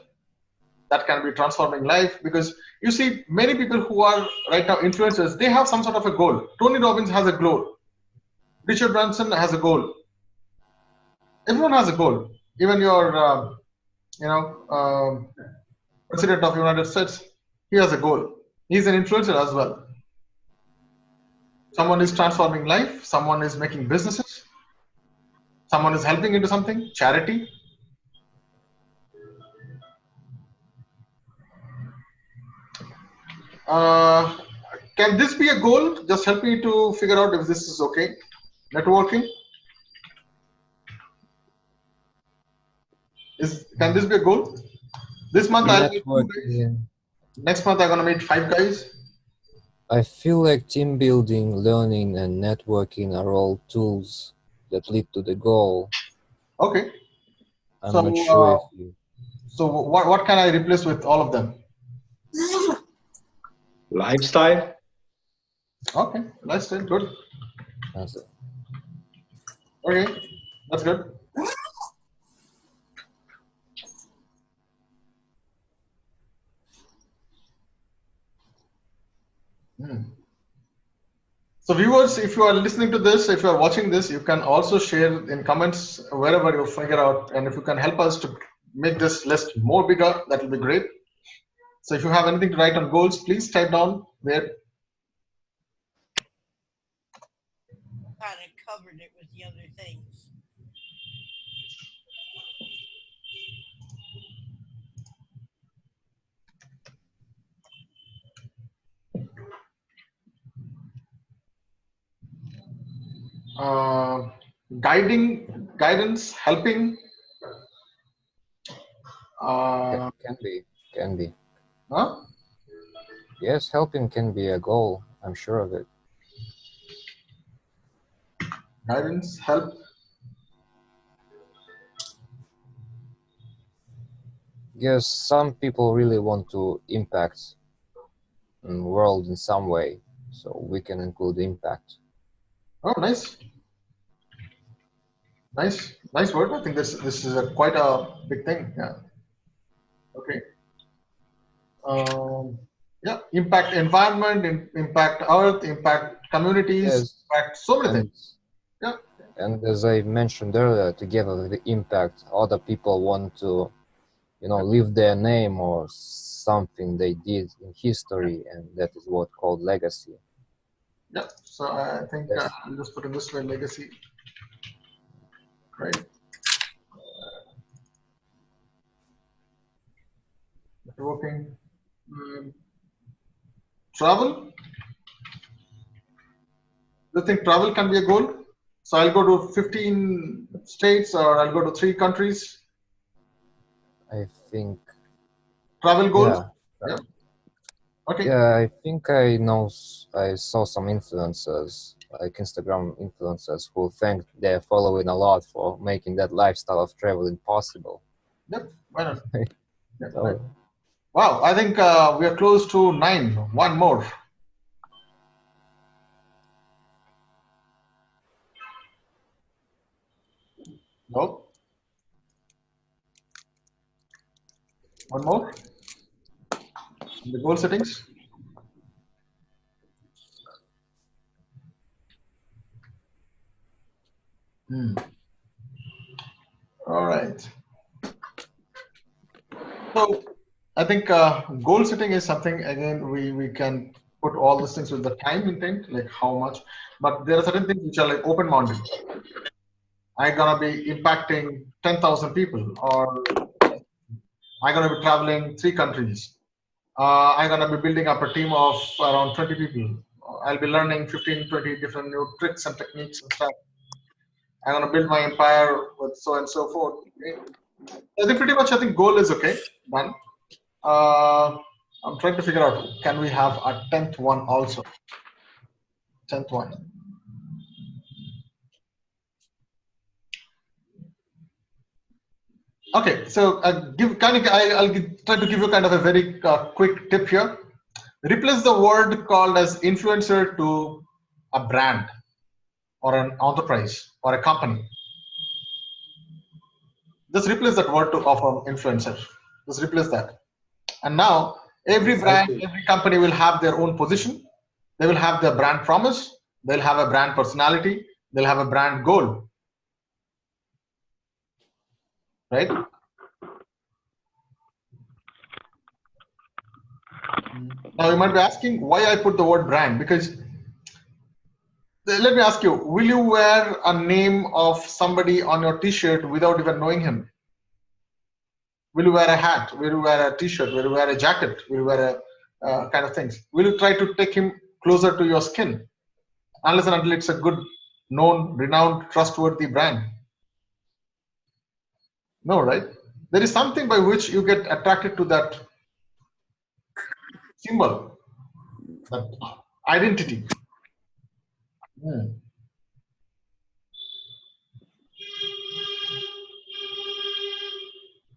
That can be transforming life, because you see many people who are right now influencers, they have some sort of a goal. Tony Robbins has a goal. Richard Branson has a goal. Everyone has a goal. Even your, President of the United States, he has a goal. He's an influencer as well. Someone is transforming life. Someone is making businesses. Someone is helping into something, charity. Can this be a goal? Just help me to figure out if this is okay. Networking. Can this be a goal? This month I'll meet 2 guys. Networking. Next month I'm gonna meet 5 guys. I feel like team building, learning, and networking are all tools that lead to the goal. Okay. I'm So, not sure if you... So what can I replace with all of them? Lifestyle. Okay, lifestyle, good. That's it. Okay, that's good. So viewers, if you are listening to this, if you are watching this, you can also share in comments wherever you figure out, and if you can help us to make this list more bigger, that will be great. So if you have anything to write on goals, please type down there. Kind of covered it with the other things. Guidance, helping. Can be. Huh? Yes, helping can be a goal. I'm sure of it. Guidance, help. Yes, some people really want to impact the world in some way, so we can include impact. Oh, nice. Nice word. I think this is quite a big thing. Yeah. Okay. Yeah. Impact environment, impact earth, impact communities, Yes, impact so many things. Yeah. And as I mentioned earlier, together with the impact, other people want to, leave their name or something they did in history, and that is what called legacy. Yeah. So I think Yes. I'll just put in this way, legacy. Right. Networking. Travel. Do you think travel can be a goal? So I'll go to 15 states, or I'll go to 3 countries. I think. Travel goals. Yeah. Okay. Yeah, I think I saw some influencers, like Instagram influencers, who thanked their following a lot for making that lifestyle of traveling possible. Yep. Why not? Yeah, So, right. Wow, I think we are close to 9. One more. No. One more. The goal settings. All right. So I think goal setting is something, again, we can put all these things with the time intent, like how much, but there are certain things which are like open-minded. I'm gonna be impacting 10,000 people, or I'm gonna be traveling 3 countries. I'm gonna be building up a team of around 20 people. I'll be learning 15, 20 different new tricks and techniques and stuff. I'm gonna build my empire with so and so forth. Okay? I think pretty much, I think goal is okay. Done. I'm trying to figure out, can we have a 10th one also? 10th one. Okay, so I'll try to give you kind of a very quick tip here. Replace the word called as influencer to a brand or an enterprise or a company. Just replace that word of influencer. Just replace that. And now every brand, every company will have their own position. They will have their brand promise. They'll have a brand personality. They'll have a brand goal. Right? Now you might be asking why I put the word brand, because let me ask you, will you wear a name of somebody on your t-shirt without even knowing him? Will you wear a hat? Will you wear a t-shirt? Will you wear a jacket? Will you wear a kind of things? Will you try to take him closer to your skin? Unless and until it's a good, known, renowned, trustworthy brand. No, right? There is something by which you get attracted to that symbol, that identity.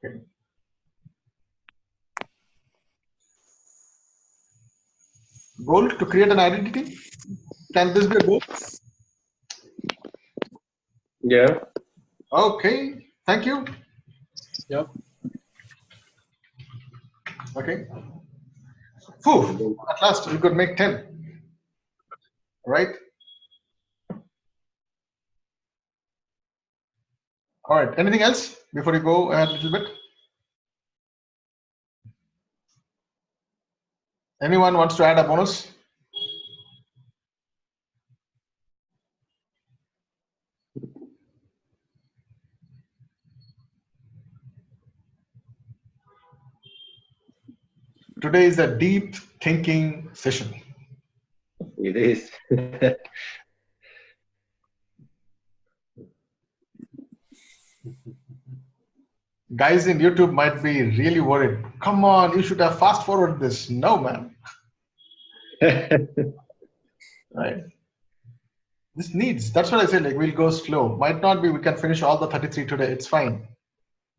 Okay. Goal to create an identity. Can this be a goal? Yeah. Okay. Thank you. Yep. Okay. Phew, at last we could make 10. Right? All right. Anything else before you go ahead a little bit? Anyone wants to add a bonus? Today is a deep thinking session. It is. Guys in YouTube might be really worried. Come on, you should have fast forwarded this. No, man. Right? This needs, that's what I said, like we'll go slow. Might not be we can finish all the 33 today. It's fine.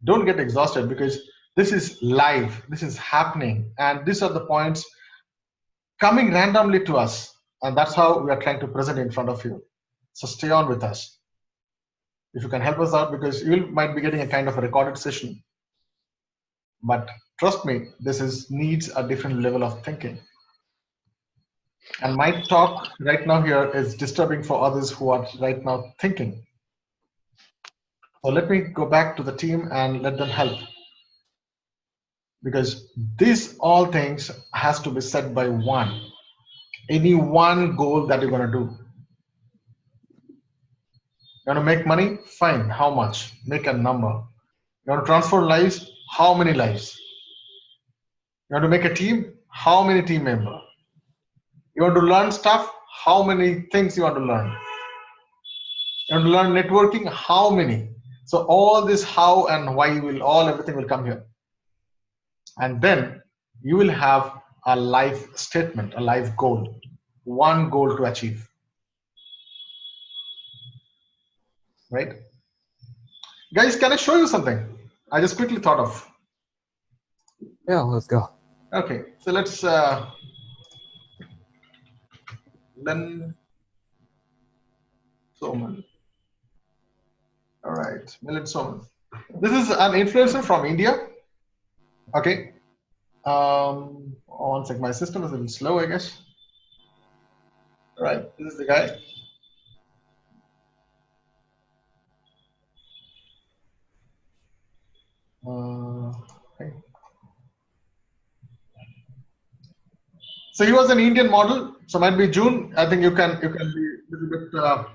Don't get exhausted, because this is live. This is happening. And these are the points coming randomly to us. And that's how we are trying to present in front of you. So stay on with us. If you can help us out, because you might be getting a kind of a recorded session. But trust me, needs a different level of thinking. And my talk right now here is disturbing for others who are right now thinking. So let me go back to the team and let them help. Because these all things has to be set by one. Any one goal that you're going to do. You want to make money? Fine. How much? Make a number. You want to transform lives? How many lives? You want to make a team? How many team members? You want to learn stuff? How many things you want to learn? You want to learn networking? How many? So all this how and why everything will come here. And then you will have a life statement, a life goal, one goal to achieve. Right? Guys, can I show you something? I just quickly thought of. Yeah, let's go. Okay, so let's Len Soman. All right, Milan Soman. This is an influencer from India. Okay. One sec, my system is a little slow, I guess. All right, this is the guy. Okay. So he was an Indian model. So might be June. I think you can be a little bit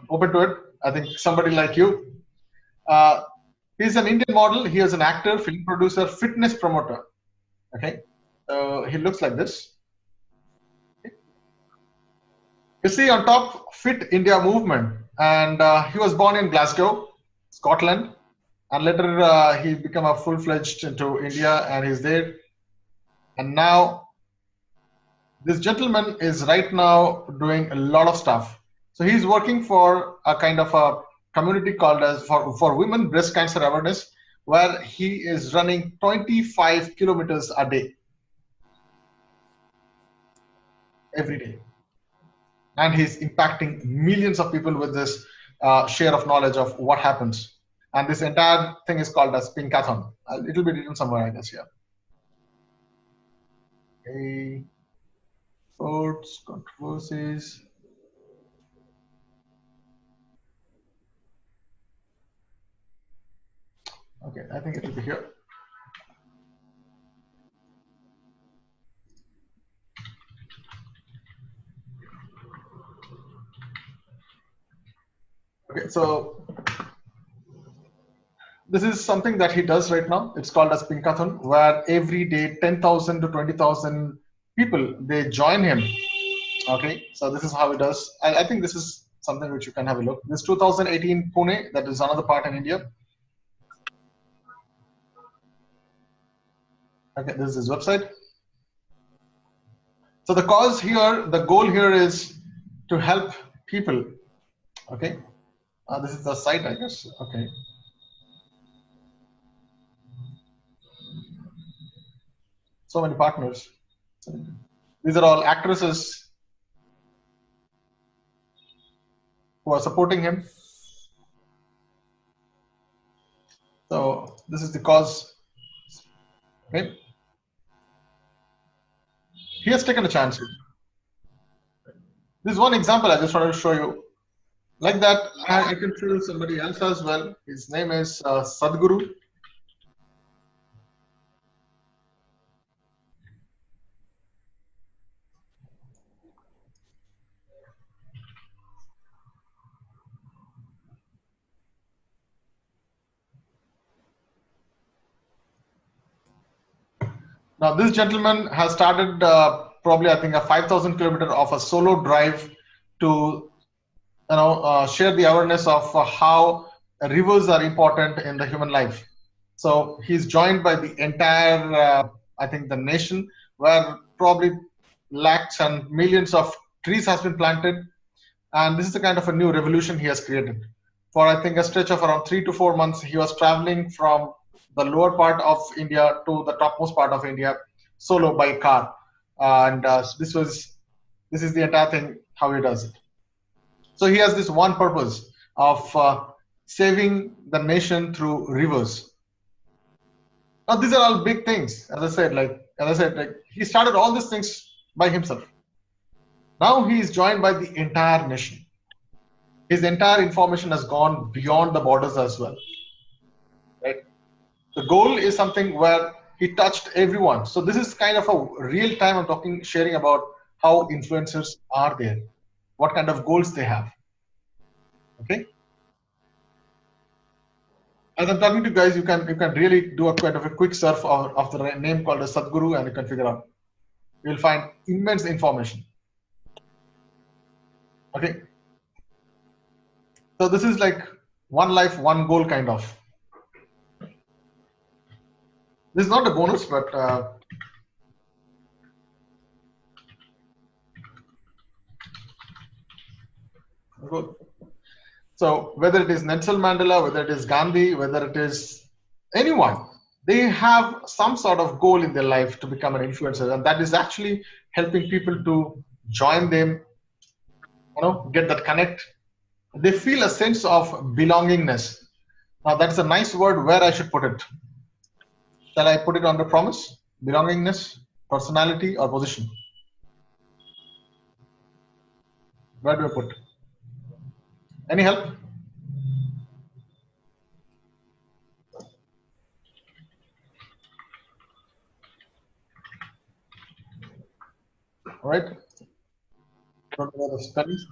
open to it. I think somebody like you. He's an Indian model. He is an actor, film producer, fitness promoter. Okay. He looks like this. Okay. You see on top, Fit India movement, and he was born in Glasgow, Scotland, and later he became a full-fledged into India, and he's there. And now This gentleman is right now doing a lot of stuff. So he's working for a kind of a community called as for women breast cancer awareness, where he is running 25 kilometers a day, every day. And he's impacting millions of people with this share of knowledge of what happens. And this entire thing is called as Pinkathon. It will be written somewhere, I guess, here. Okay. Votes, controversies. Okay, I think it will be here. Okay, so this is something that he does right now. It's called as Pinkathon, where every day 10,000 to 20,000 people, they join him. Okay, so this is how he does. I think this is something which you can have a look. This 2018 Pune, that is another part in India. Okay, this is his website. So the cause here, the goal here is to help people. Okay, this is the site, I guess. Okay. So many partners. These are all actresses who are supporting him. So this is the cause. Okay. He has taken a chance. This is one example I just wanted to show you. Like that, I can show somebody else as well. His name is Sadhguru. Now, this gentleman has started probably, I think, a 5,000 kilometer of a solo drive to, share the awareness of how rivers are important in the human life. So he's joined by the entire, I think, the nation, where probably lakhs and millions of trees has been planted, and this is the kind of a new revolution he has created. For I think a stretch of around 3 to 4 months, he was traveling from the lower part of India to the topmost part of India solo by car, and this is the entire thing how he does it. So he has this one purpose of saving the nation through rivers. Now these are all big things. As I said, he started all these things by himself. Now he is joined by the entire nation. His entire information has gone beyond the borders as well. Right? The goal is something where he touched everyone. So this is kind of a real time I'm sharing about how influencers are there, what kind of goals they have. Okay. As I'm talking to you guys, you can really do a kind of a quick surf of the name called as Sadhguru, and you can figure out. You'll find immense information. Okay. So this is like one life, one goal kind of. This is not a bonus, but good. So whether it is Nelson Mandela, whether it is Gandhi, whether it is anyone, they have some sort of goal in their life to become an influencer, and that is actually helping people to join them, get that connect. They feel a sense of belongingness. Now that's a nice word. Where I should put it? Shall I put it under promise, belongingness, personality, or position? Where do I put? Any help? All right. Don't know the spellings.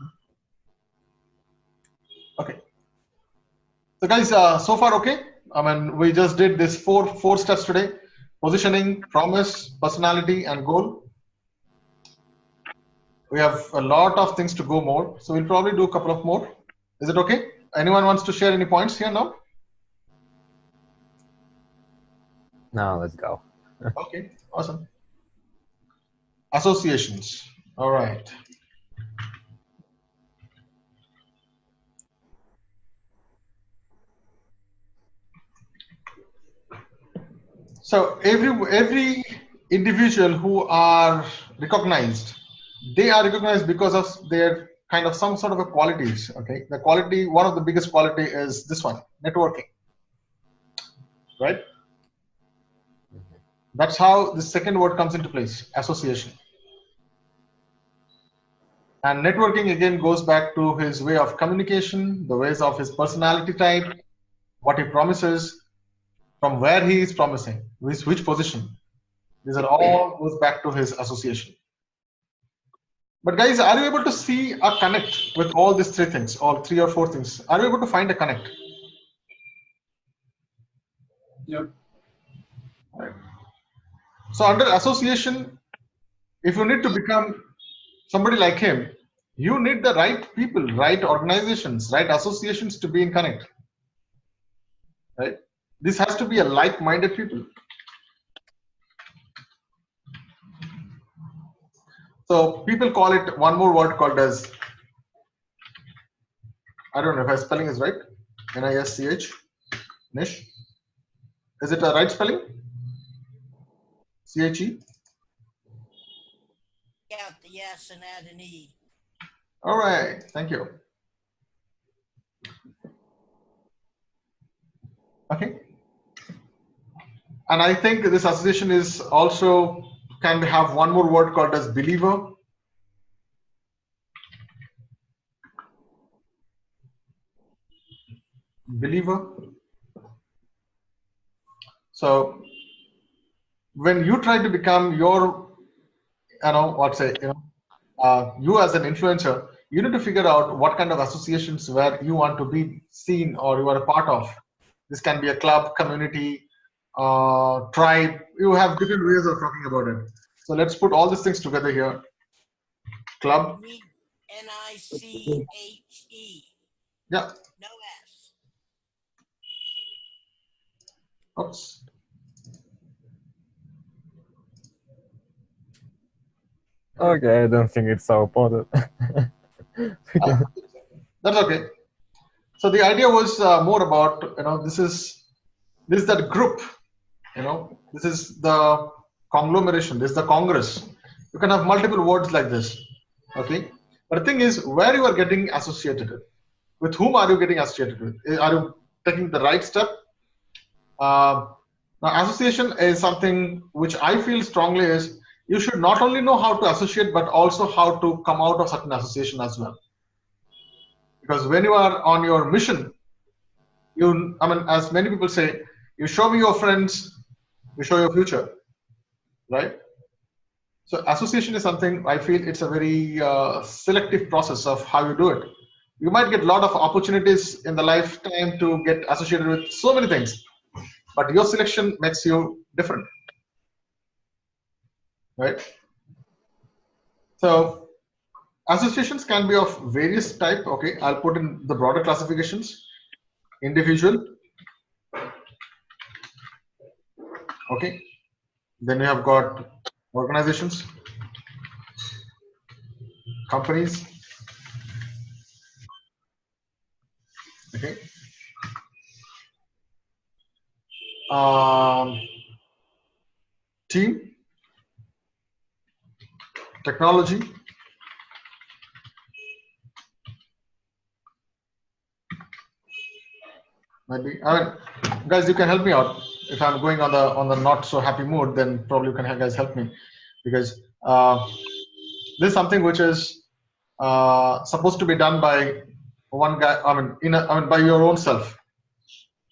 Okay. So guys, so far okay. I mean, we just did this four steps today: positioning, promise, personality, and goal. We have a lot of things to go more, so we'll probably do a couple of more. Is it okay? Anyone wants to share any points here now? No, let's go. Okay, awesome. Associations. All right. So every individual who are recognized, they are recognized because of their kind of some sort of a qualities. Okay, the quality, one of the biggest quality is this one, networking. Right. That's how the second word comes into place, association. And networking again goes back to his way of communication, the ways of his personality type, what he promises, from where he is promising, which position. These are all goes back to his association. But guys, are you able to see a connect with all these three things, all three or four things? Are you able to find a connect? Yep. Right. So under association, if you need to become somebody like him, you need the right people, right organizations, right associations to be in connect. Right? This has to be a like-minded people. So people call it one more word called as, I don't know if my spelling is right, Nisch, niche. Is it a right spelling? CHE? Out the S and add an E. All right, thank you. Okay. And I think this association is also can have one more word called as believer. Believer. So when you try to become your, you as an influencer, you need to figure out what kind of associations where you want to be seen or you are a part of. This can be a club, community, tribe. You have different ways of talking about it. So let's put all these things together here. Club. Niche. Yeah. No S. Oops. Okay, I don't think it's so important. That's okay. So the idea was more about, this is that group, this is the conglomeration, this is the congress. You can have multiple words like this, okay? But the thing is, where you are getting associated with whom are you getting associated with? Are you taking the right step? Now, association is something which I feel strongly is you should not only know how to associate, but also how to come out of certain association as well. Because when you are on your mission, as many people say, you show me your friends, you show your future, right? So association is something I feel it's a very selective process of how you do it. You might get a lot of opportunities in the lifetime to get associated with so many things, but your selection makes you different, right? So associations can be of various type. Okay, I'll put in the broader classifications. Individual. Okay, then we have got organizations, companies. Okay. Team, technology, maybe. Guys, you can help me out. If I'm going on the not so happy mood, then probably you can guys help me, because this is something which is supposed to be done by one guy. By your own self.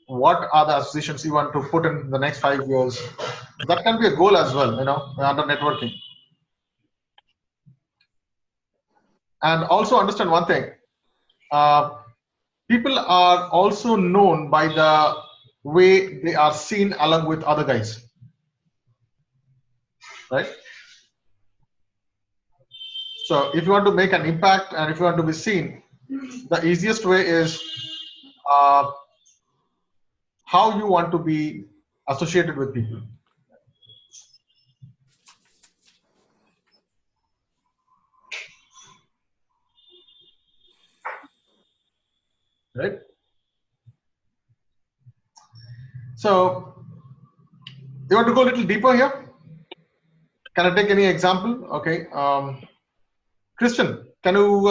What are the associations you want to put in the next 5 years? That can be a goal as well, under networking. And also understand one thing. People are also known by the way they are seen along with other guys, right? So if you want to make an impact and if you want to be seen, the easiest way is how you want to be associated with people. right? So you want to go a little deeper here? Can I take any example? Okay. Christian, can you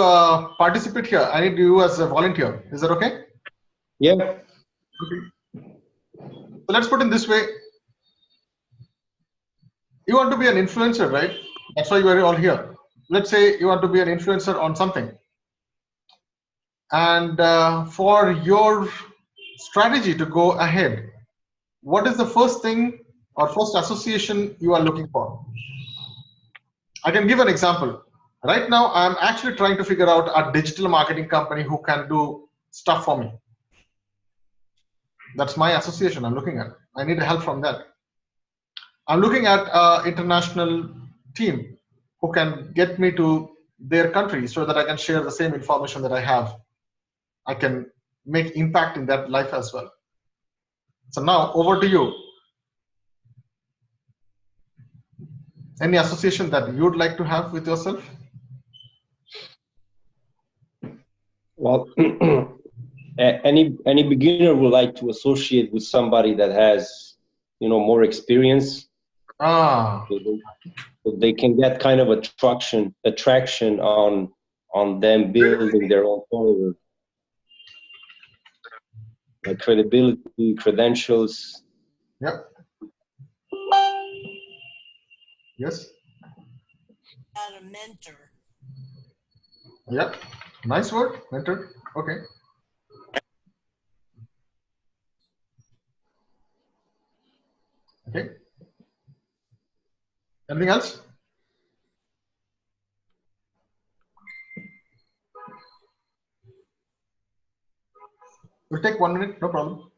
participate here? I need you as a volunteer. Is that okay? Yeah. Okay. So let's put it this way. You want to be an influencer, right? That's why you are all here. Let's say you want to be an influencer on something. And for your strategy to go ahead, what is the first thing or first association you are looking for? I can give an example. Right now, I'm actually trying to figure out a digital marketing company who can do stuff for me. That's my association I'm looking at. I need help from that. I'm looking at an international team who can get me to their country so that I can share the same information that I have. I can make impact in that life as well. So now over to you. Any association that you'd like to have with yourself? Well, any beginner would like to associate with somebody that has, you know, more experience. So they can get kind of attraction on them building their own followers, like credibility, credentials. Yep. Yes. Not a mentor. Yep. Nice word, mentor. Okay. Okay. Anything else? We'll take 1 minute, no problem.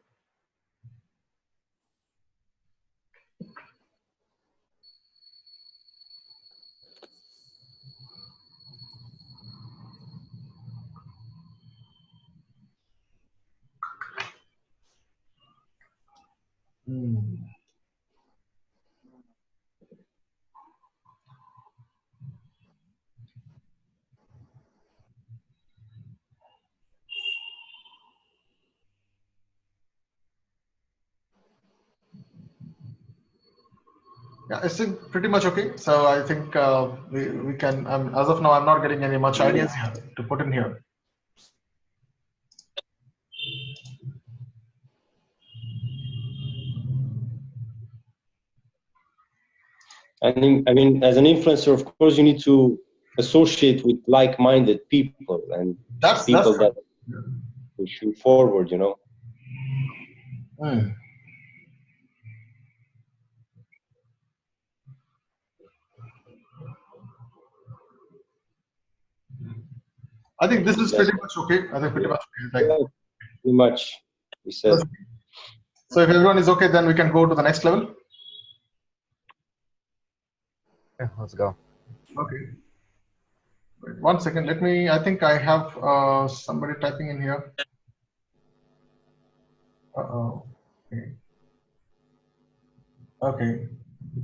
Yeah, it's pretty much okay. So I think we can, as of now, I'm not getting any much ideas here to put in here. I mean, as an influencer, of course, you need to associate with like-minded people and people that push you forward, you know. I think this is pretty much okay. I think pretty much okay. Like, pretty much, he said. So if everyone is okay, then we can go to the next level. Yeah, let's go. Okay. Wait 1 second. Let me. I think I have somebody typing in here. Uh-oh. Okay. Okay.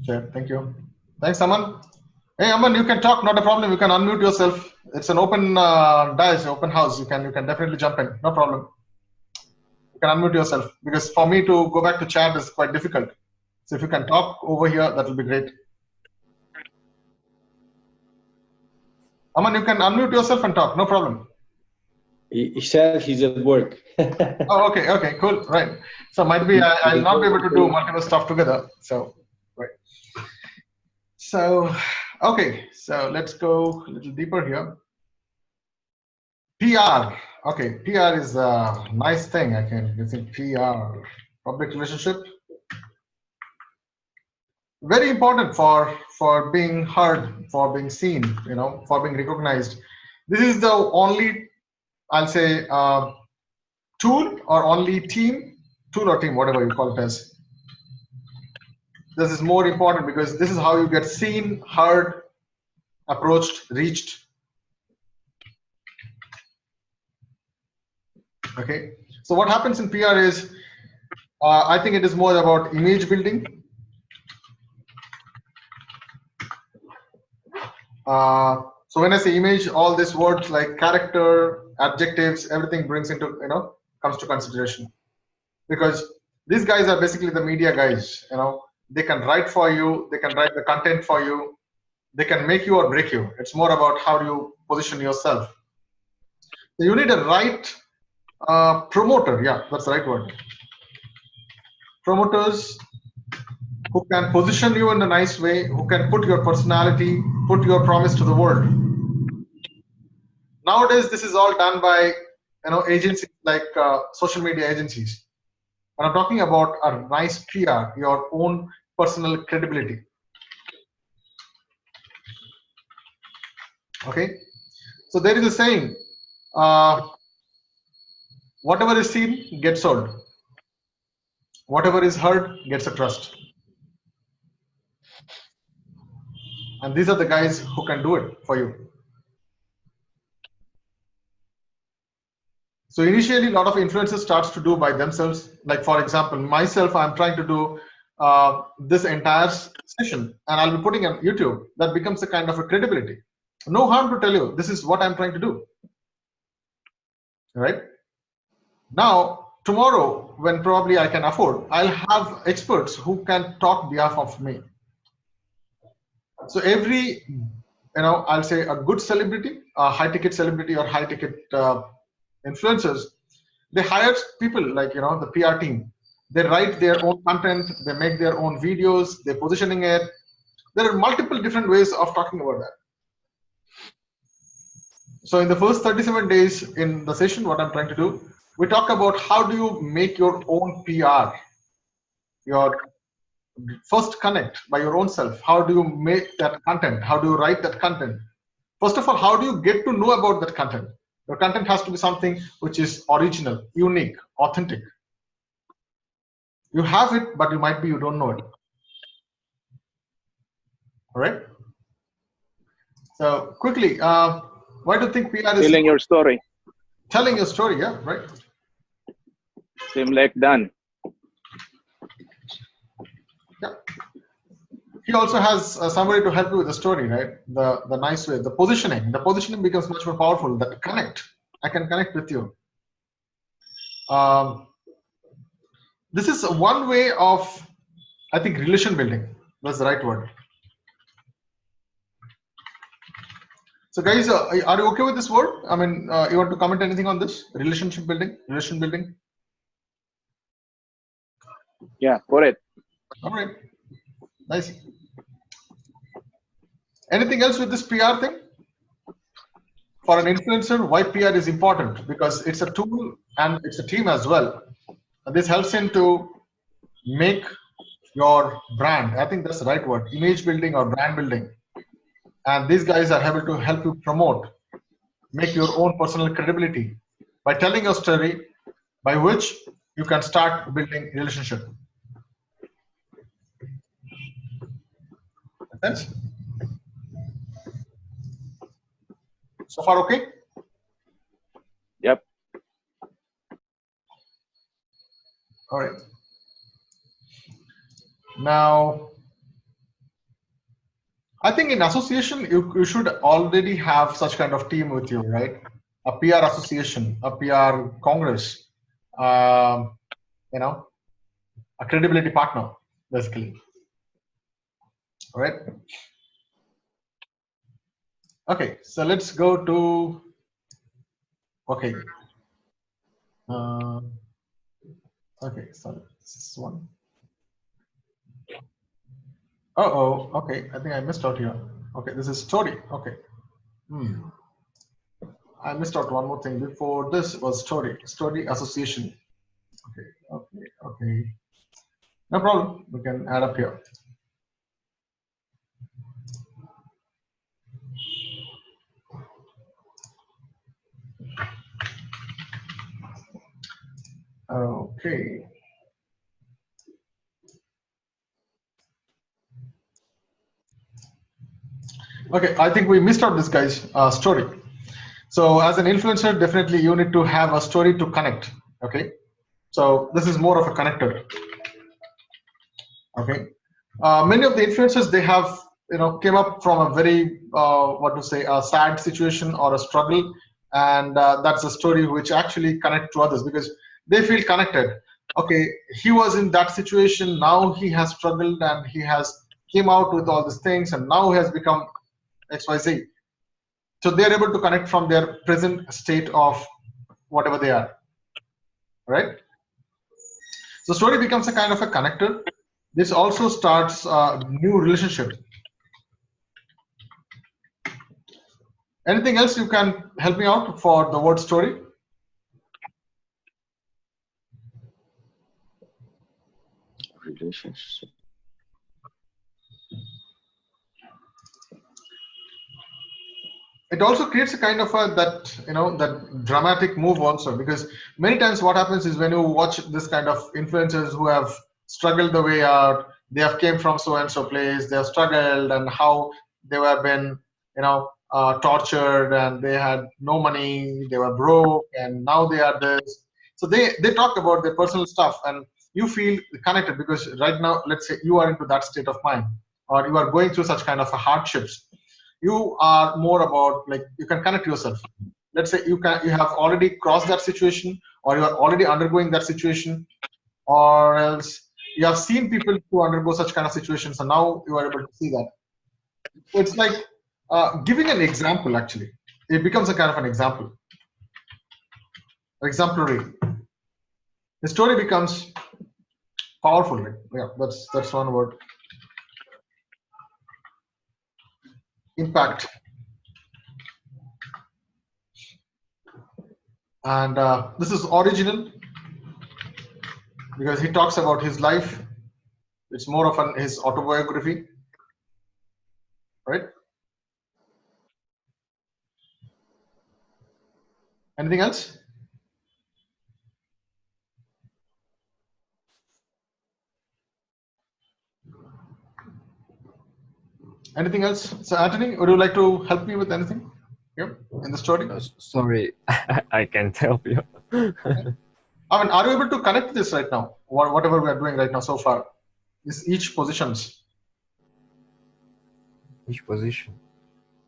Sure. Thank you. Thanks, Aman. Hey, Aman, you can talk. Not a problem. You can unmute yourself. It's an open dice, open house. You can definitely jump in. No problem. You can unmute yourself because for me to go back to chat is quite difficult. So if you can talk over here, that will be great. Aman, you can unmute yourself and talk. No problem. He said he's at work. Oh, okay, okay, cool, right. So might be I'll not be able to do multiple stuff together. So, right. So, okay, so let's go a little deeper here. PR. Okay, PR is a nice thing. I can think PR, public relationship. Very important for being heard, for being seen, you know, for being recognized. This is the only, I'll say, tool or only tool or team, whatever you call it as. This is more important because this is how you get seen, heard, approached, reached. Okay, so what happens in PR is, I think it is more about image building. So when I say image, all these words like character, adjectives, everything brings into, you know, comes to consideration, because these guys are basically the media guys. You know, they can write for you, they can write the content for you, they can make you or break you. It's more about how do you position yourself. So you need a right promoter. Yeah, that's the right word. Promoters who can position you in a nice way, who can put your personality, put your promise to the world. Nowadays, this is all done by agencies like social media agencies. And I'm talking about a nice PR, your own personal credibility. Okay, so there is a saying, whatever is seen gets sold, whatever is heard gets a trust. And these are the guys who can do it for you. So initially, a lot of influencers starts to do by themselves. Like for example, myself, I'm trying to do this entire session, and I'll be putting on YouTube. That becomes a kind of a credibility. No harm to tell you, this is what I'm trying to do. Right? Now, tomorrow, when probably I can afford, I'll have experts who can talk behalf of me. So every, I'll say a good celebrity, a high-ticket celebrity or high-ticket influencers, they hire people like, the PR team. They write their own content, they make their own videos, they're positioning it. There are multiple different ways of talking about that. So in the first 37 days in the session, what I'm trying to do, we talk about how do you make your own PR, your first connect by your own self. How do you make that content? How do you write that content? First of all, how do you get to know about that content? Your content has to be something which is original, unique, authentic. You have it, but you don't know it. All right. So quickly, why do you think PR is telling your story? Telling your story, yeah, right. Seem like done. Yeah. He also has somebody to help you with the story, right? The nice way, the positioning. The positioning becomes much more powerful. That connect. I can connect with you. This is one way of, I think, relation building. That's the right word. So guys, are you okay with this word? I mean, you want to comment anything on this? Relationship building, relation building? Yeah, for it. All right, nice. Anything else with this PR thing? For an influencer, why PR is important? Because it's a tool and it's a team as well. And this helps him to make your brand. I think that's the right word, image building or brand building. And these guys are able to help you promote, make your own personal credibility by telling your story, by which you can start building relationship. Make sense? So far, okay? Yep. All right. Now, I think in association, you should already have such kind of team with you, right? A PR association, a PR congress, a credibility partner, basically. All right. Okay, so let's go to, okay. Okay, so this one. Uh-oh, okay, I think I missed out here. Okay, this is story, okay. I missed out one more thing. Before this was story association. Okay. No problem, we can add up here. Okay. Okay, I think we missed out this guy's story. So as an influencer, definitely you need to have a story to connect. Okay, so this is more of a connector. Okay, many of the influencers, they have came up from a very a sad situation or a struggle, and that's a story which actually connect to others, because they feel connected. Okay, he was in that situation, now he has struggled and he has came out with all these things and now he has become XYZ. So they're able to connect from their present state of whatever they are, right? So story becomes a kind of a connector. This also starts a new relationship. Anything else you can help me out for the word story? Relationship. It also creates a kind of a that dramatic move also, because many times what happens is when you watch this kind of influencers who have struggled the way out, they have came from so and so place, they have struggled and how they have been tortured and they had no money, they were broke and now they are this. So they talk about their personal stuff and you feel connected because right now, let's say you are into that state of mind or you are going through such kind of a hardships. You are more about like you can connect yourself. Let's say you have already crossed that situation or you are already undergoing that situation, or else you have seen people who undergo such kind of situations and now you are able to see that. So it's like giving an example. Actually, it becomes a kind of an example, exemplary. The story becomes powerful, right? Yeah, that's one word. Impact. And this is original because he talks about his life. It's more of his autobiography, right? Anything else? Anything else? So Anthony, would you like to help me with anything here in the story? Sorry, I can't help you. I mean, are you able to connect this right now? Whatever we are doing right now so far, is each positions. Which position?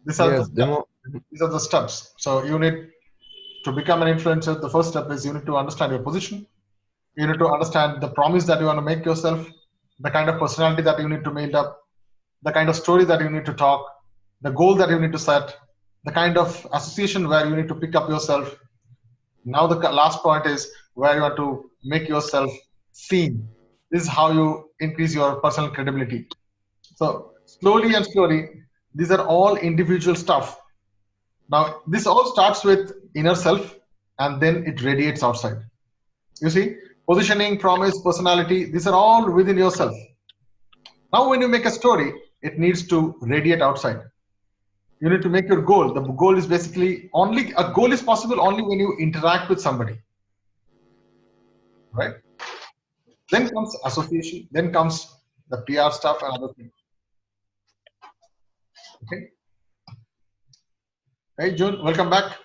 These are, Yes, these are the steps. So you need to become an influencer. The first step is you need to understand your position. You need to understand the promise that you want to make yourself, the kind of personality that you need to build up, the kind of story that you need to talk, the goal that you need to set, the kind of association where you need to pick up yourself. Now the last point is where you want to make yourself seen. This is how you increase your personal credibility. So slowly and slowly, these are all individual stuff. Now this all starts with inner self and then it radiates outside. You see, positioning, promise, personality, these are all within yourself. Now when you make a story, it needs to radiate outside. You need to make your goal. The goal is basically only a goal is possible only when you interact with somebody, right? Then comes association, then comes the PR stuff and other things. Okay. Hey June, welcome back.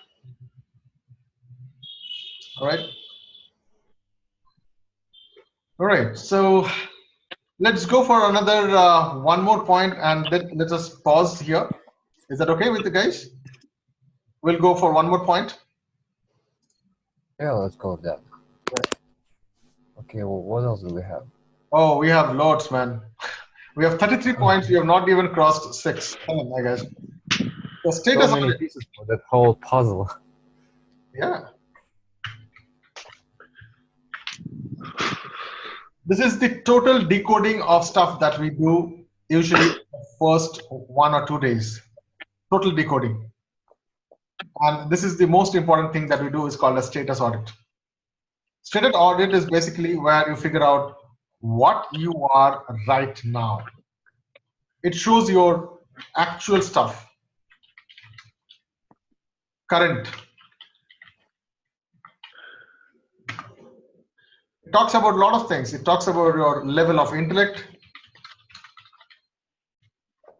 All right. All right. So let's go for another one more point and then let's just pause here. Is that okay with you guys? We'll go for one more point. Yeah, let's go with that. Okay, well, what else do we have? Oh, we have loads, man. We have 33 points. We have not even crossed 6. Come on, my guys. The status So many of it. pieces for that whole puzzle. Yeah. This is the total decoding of stuff that we do usually the first 1 or 2 days. Total decoding. And this is the most important thing that we do is called a status audit. Status audit is basically where you figure out what you are right now. It shows your actual stuff. Current. It talks about a lot of things. It talks about your level of intellect.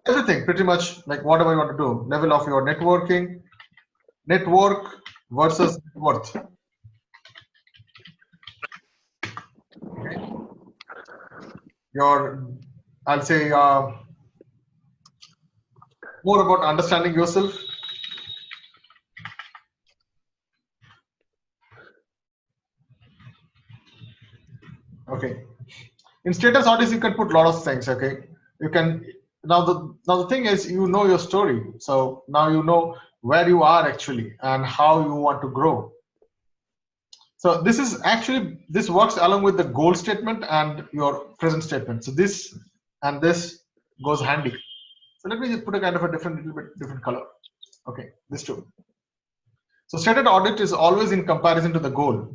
Everything, pretty much like whatever you want to do. Level of your networking. Network versus net worth. Okay. Your, I'll say, more about understanding yourself. Okay. In status audits, you can put a lot of things. Okay. You can now the thing is, you know your story. So now you know where you are actually and how you want to grow. So this is actually, this works along with the goal statement and your present statement. So this and this goes handy. So let me just put a kind of a little bit different color. Okay, this too. So stated audit is always in comparison to the goal.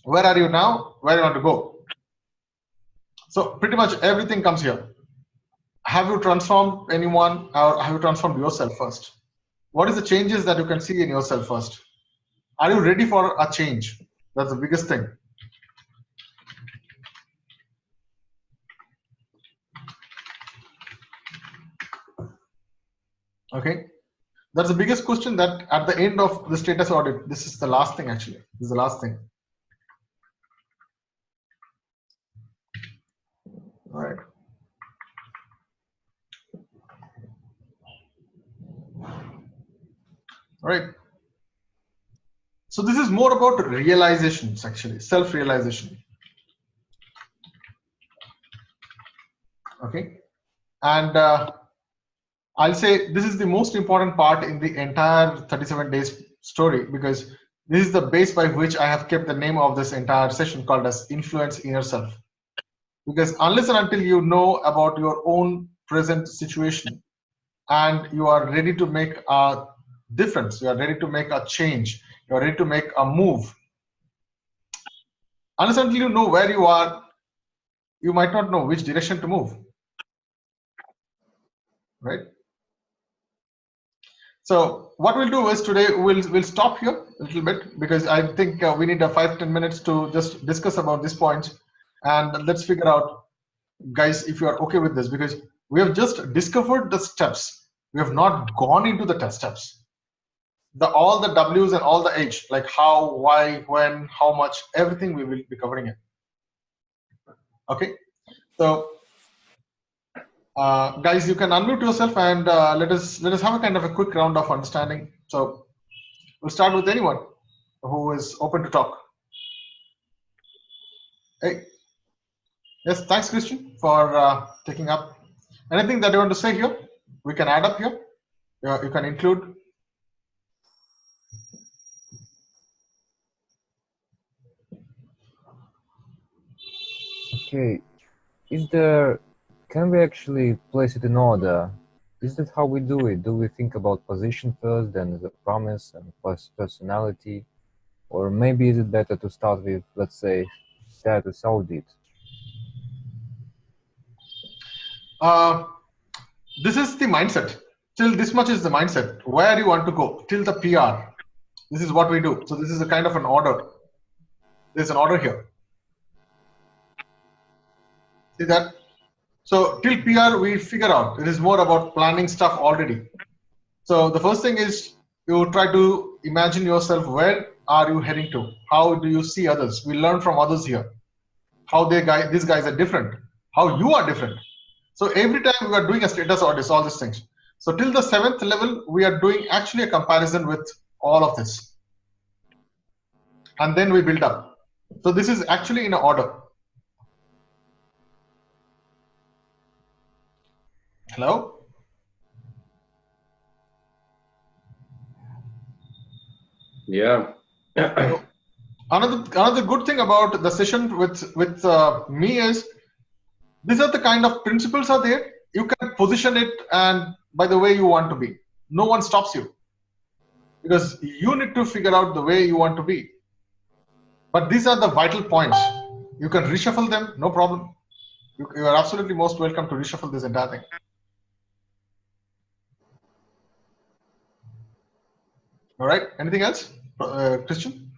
Where are you now? Where you want to go? So pretty much everything comes here. Have you transformed anyone, or have you transformed yourself first? What is the changes that you can see in yourself first? Are you ready for a change? That's the biggest thing. Okay, that's the biggest question, that at the end of the status audit, this is the last thing actually. This is the last thing. All right. All right. So this is more about realizations actually, self-realization. Okay. And I'll say this is the most important part in the entire 37 days story, because this is the base by which I have kept the name of this entire session called as Influence Inner Self. Because unless and until you know about your own present situation and you are ready to make a difference, you are ready to make a change, you are ready to make a move, unless and until you know where you are, you might not know which direction to move, right? So what we'll do is today we'll stop here a little bit, because I think we need a 5-10 minutes to just discuss about this point, and let's figure out, guys, if you are okay with this, because we have just discovered the steps. We have not gone into the test steps. All the W's and all the H, like how, why, when, how much, everything we will be covering it. Okay, so guys, you can unmute yourself and let us have a kind of a quick round of understanding. So we'll start with anyone who is open to talk. Hey, yes, thanks, Christian, for taking up. Anything that you want to say here, we can add up here. You can include. Okay, can we actually place it in order? Is that how we do it? Do we think about position first, then the promise and personality? Or maybe is it better to start with, let's say, status audit? This is the mindset. Till this much is the mindset. Where you want to go, till the PR. This is what we do. So this is a kind of an order. There's an order here. See that? So till PR, we figure out it is more about planning stuff already. So the first thing is you try to imagine yourself, where are you heading to? How do you see others? We learn from others here. How these guys are different. How you are different. So every time we are doing a status audit, all these things. So till the 7th level, we are doing actually a comparison with all of this. And then we build up. So this is actually in an order. Hello? Yeah. So another good thing about the session with me is, these are the kind of principles are there. You can position it and by the way you want to be. No one stops you, because you need to figure out the way you want to be. But these are the vital points. You can reshuffle them, no problem. You are absolutely most welcome to reshuffle this entire thing. All right. Anything else, Christian?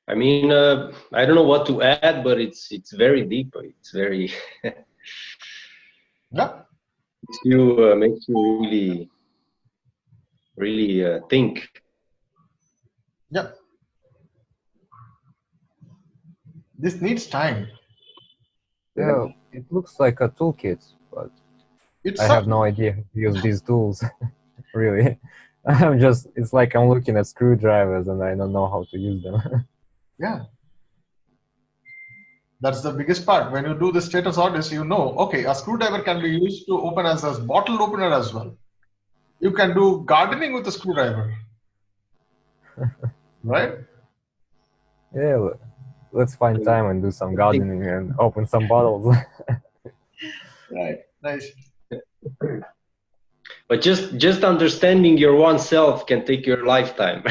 I mean, I don't know what to add, but it's very deep. It's very Yeah. makes you really think. Yeah. This needs time. Yeah, it looks like a toolkit, but It's I have no idea how to use these tools, really. it's like I'm looking at screwdrivers and I don't know how to use them. Yeah. That's the biggest part. When you do the status audits, you know, okay, a screwdriver can be used to open as a bottle opener as well. You can do gardening with a screwdriver. Right? Yeah, let's find time and do some gardening and open some bottles. Right. Nice. But just understanding your oneself can take your lifetime.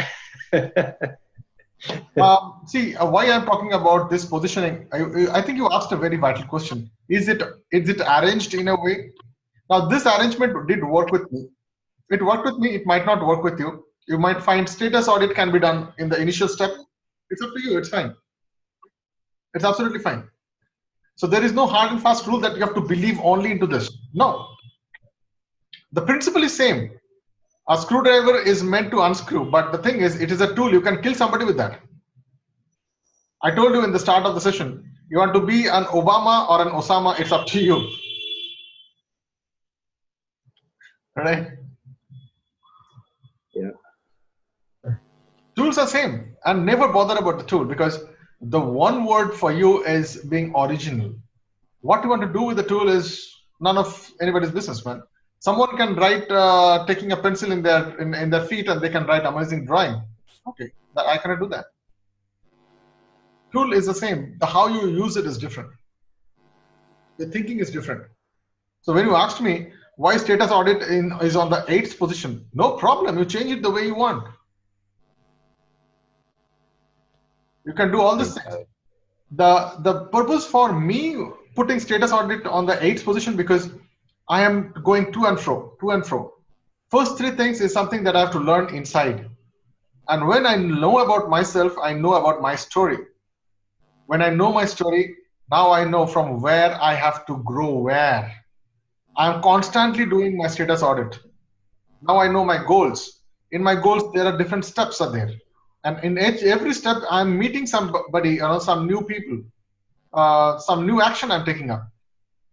See, why I'm talking about this positioning, I think you asked a very vital question. Is it arranged in a way? Now, this arrangement did work with me. It worked with me. It might not work with you. You might find status audit can be done in the initial step. It's up to you. It's fine. It's absolutely fine. So there is no hard and fast rule that you have to believe only into this. No. The principle is same. A screwdriver is meant to unscrew, but the thing is, it is a tool. You can kill somebody with that. I told you in the start of the session, you want to be an Obama or an Osama, it's up to you. Right? Yeah. Tools are same, and never bother about the tool, because the one word for you is being original. What you want to do with the tool is none of anybody's business, man. Someone can write taking a pencil in their feet and they can write amazing drawing. Okay, I cannot do that. Tool is the same. The how you use it is different. The thinking is different. So when you asked me why status audit is on the 8th position, no problem. You change it the way you want. You can do all these things. The purpose for me putting status audit on the 8th position, because I am going to and fro. First 3 things is something that I have to learn inside. And when I know about myself, I know about my story. When I know my story, now I know from where I have to grow where. I'm constantly doing my status audit. Now I know my goals. In my goals, there are different steps are there. And in every step, I'm meeting somebody, some new people, some new action I'm taking up.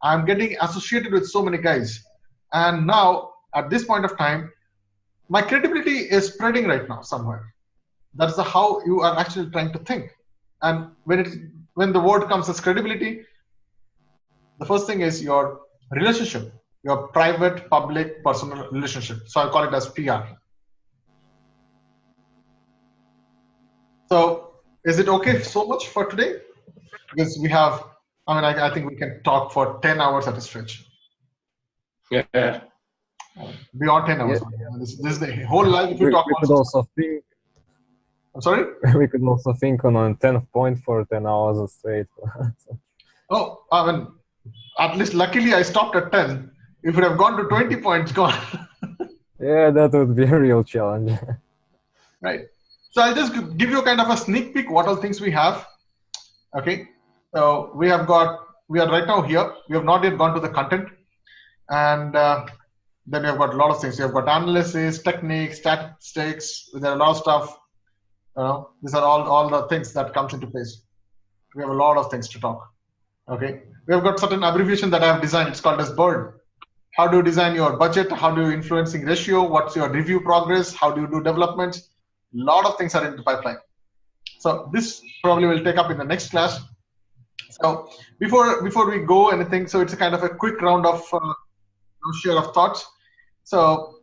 I'm getting associated with so many guys. And now, at this point of time, my credibility is spreading right now somewhere. That's how you are actually trying to think. And when the word comes as credibility, the first thing is your relationship, your private, public, personal relationship. So I call it as PR. So is it okay so much for today? Because we have, I think we can talk for 10 hours at a stretch. Yeah. Beyond 10 hours. Yeah. This is the whole life. If you talk we could also think. I'm sorry? We could also think on a 10th point for 10 hours straight. Oh, at least luckily I stopped at 10. If it have gone to 20 points, gone. Yeah, that would be a real challenge. Right. So I'll just give you kind of a sneak peek what all things we have. Okay. So we are right now here. We have not yet gone to the content. And then we have got a lot of things. We have got analysis, techniques, statistics. There are a lot of stuff. These are all the things that comes into place. We have a lot of things to talk. Okay. We have got certain abbreviation that I have designed. It's called as BIRD. How do you design your budget? How do you influencing ratio? What's your review progress? How do you do developments? A lot of things are in the pipeline. So this probably will take up in the next class. So before we go anything, so it's a kind of a quick round of share of thoughts. So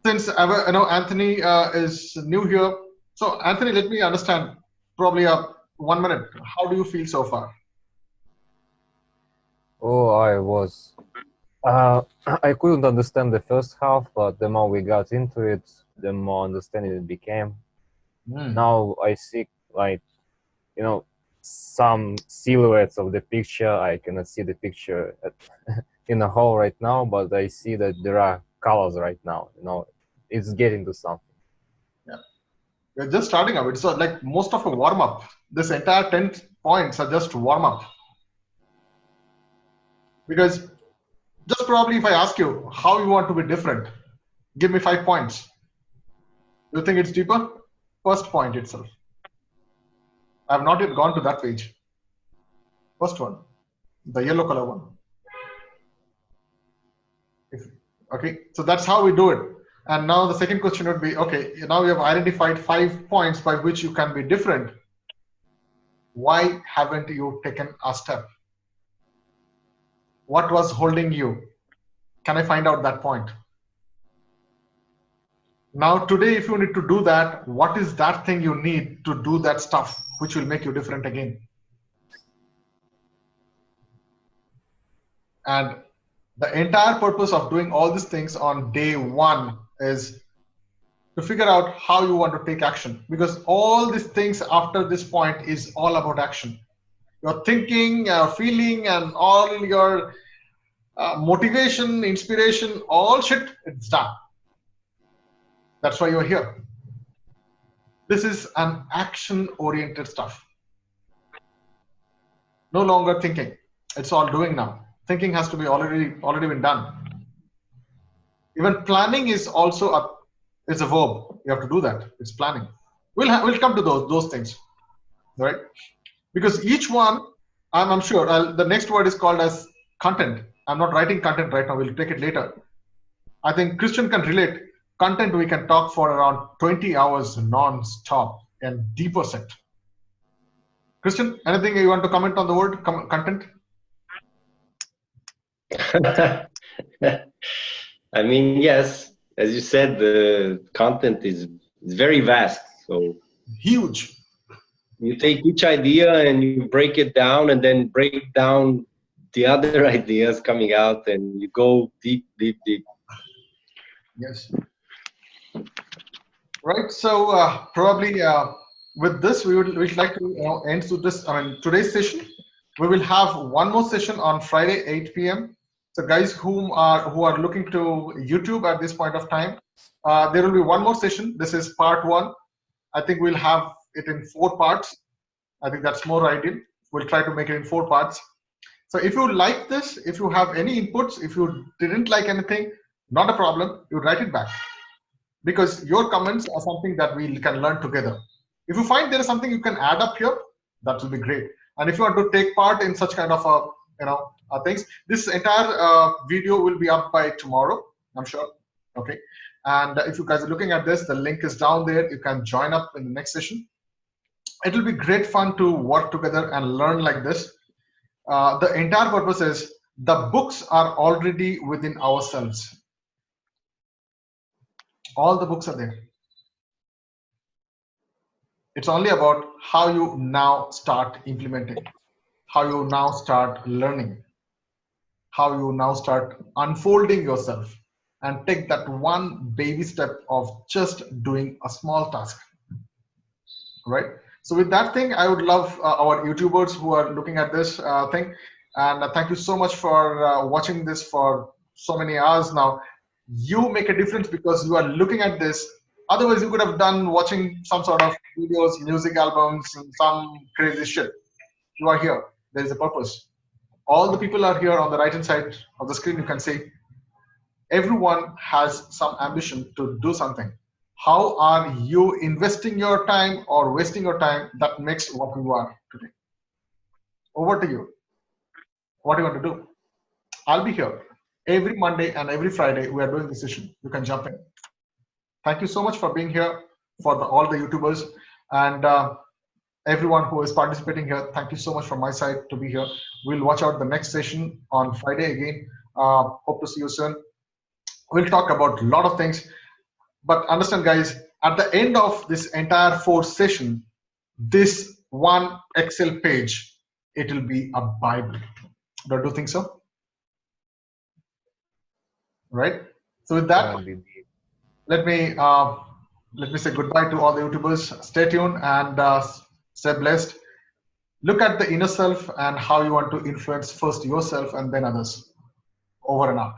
since Anthony is new here, so Anthony, let me understand probably 1 minute. How do you feel so far? Oh, I couldn't understand the first half, but the more we got into it, the more understanding it became. Now I see, some silhouettes of the picture. I cannot see the picture in a whole right now, but I see that there are colors right now. It's getting to something. Yeah, we're just starting up. It's like most of a warm up. This entire 10 points are just warm up. Because just probably if I ask you how you want to be different, give me 5 points. Do you think it's deeper? First point itself. I have not yet gone to that page. First one, the yellow color one. Okay, so that's how we do it. And now the second question would be, okay, now you have identified 5 points by which you can be different. Why haven't you taken a step? What was holding you? Can I find out that point? Now today, if you need to do that, what is that thing you need to do that stuff which will make you different again? And the entire purpose of doing all these things on day one is to figure out how you want to take action, because all these things after this point is all about action. Your thinking, your feeling, and all your motivation, inspiration, all shit, it's done. That's why you're here. This is an action-oriented stuff. No longer thinking. It's all doing now. Thinking has to be already been done. Even planning is also a verb. You have to do that. It's planning. We'll come to those things, right? Because each one, I'm sure the next word is called as content. I'm not writing content right now. We'll take it later. I think Christian can relate. Content we can talk for around 20 hours non-stop and deeper set. Christian, anything you want to comment on the word content? I mean, yes, as you said, the content is very vast. So huge. You take each idea and you break it down, and then break down the other ideas coming out, and you go deep, deep, deep. Yes. Right. So probably with this, we'd like to end to this. I mean, today's session. We will have one more session on Friday, 8 p.m. So guys who are looking to YouTube at this point of time, there will be one more session. This is part 1. I think we'll have it in 4 parts. I think that's more ideal. We'll try to make it in 4 parts. So if you like this, if you have any inputs, if you didn't like anything, not a problem. You write it back, because your comments are something that we can learn together. If you find there is something you can add up here, that will be great. And if you want to take part in such kind of things, this entire video will be up by tomorrow, I'm sure. Okay. And if you guys are looking at this, the link is down there. You can join up in the next session. It will be great fun to work together and learn like this. The entire purpose is the books are already within ourselves. All the books are there. It's only about how you now start implementing, how you now start learning, how you now start unfolding yourself, and take that one baby step of just doing a small task, right? So with that thing, I would love our YouTubers who are looking at this thing, and thank you so much for watching this for so many hours now. You make a difference because you are looking at this. Otherwise, you could have done watching some sort of videos, music albums, and some crazy shit. You are here. There is a purpose. All the people are here on the right-hand side of the screen. You can see everyone has some ambition to do something. How are you investing your time or wasting your time that makes what you are today? Over to you. What do you want to do? I'll be here every Monday and every Friday. We are doing this session. You can jump in. Thank you so much for being here, for all the YouTubers and everyone who is participating here. Thank you so much from my side to be here. We'll watch out the next session on Friday again. Hope to see you soon. We'll talk about a lot of things, but understand guys, at the end of this entire 4 session, this one Excel page, it will be a Bible. Don't you think so? Right? So with that, let me say goodbye to all the YouTubers. Stay tuned and stay blessed. Look at the inner self and how you want to influence first yourself and then others. Over and out.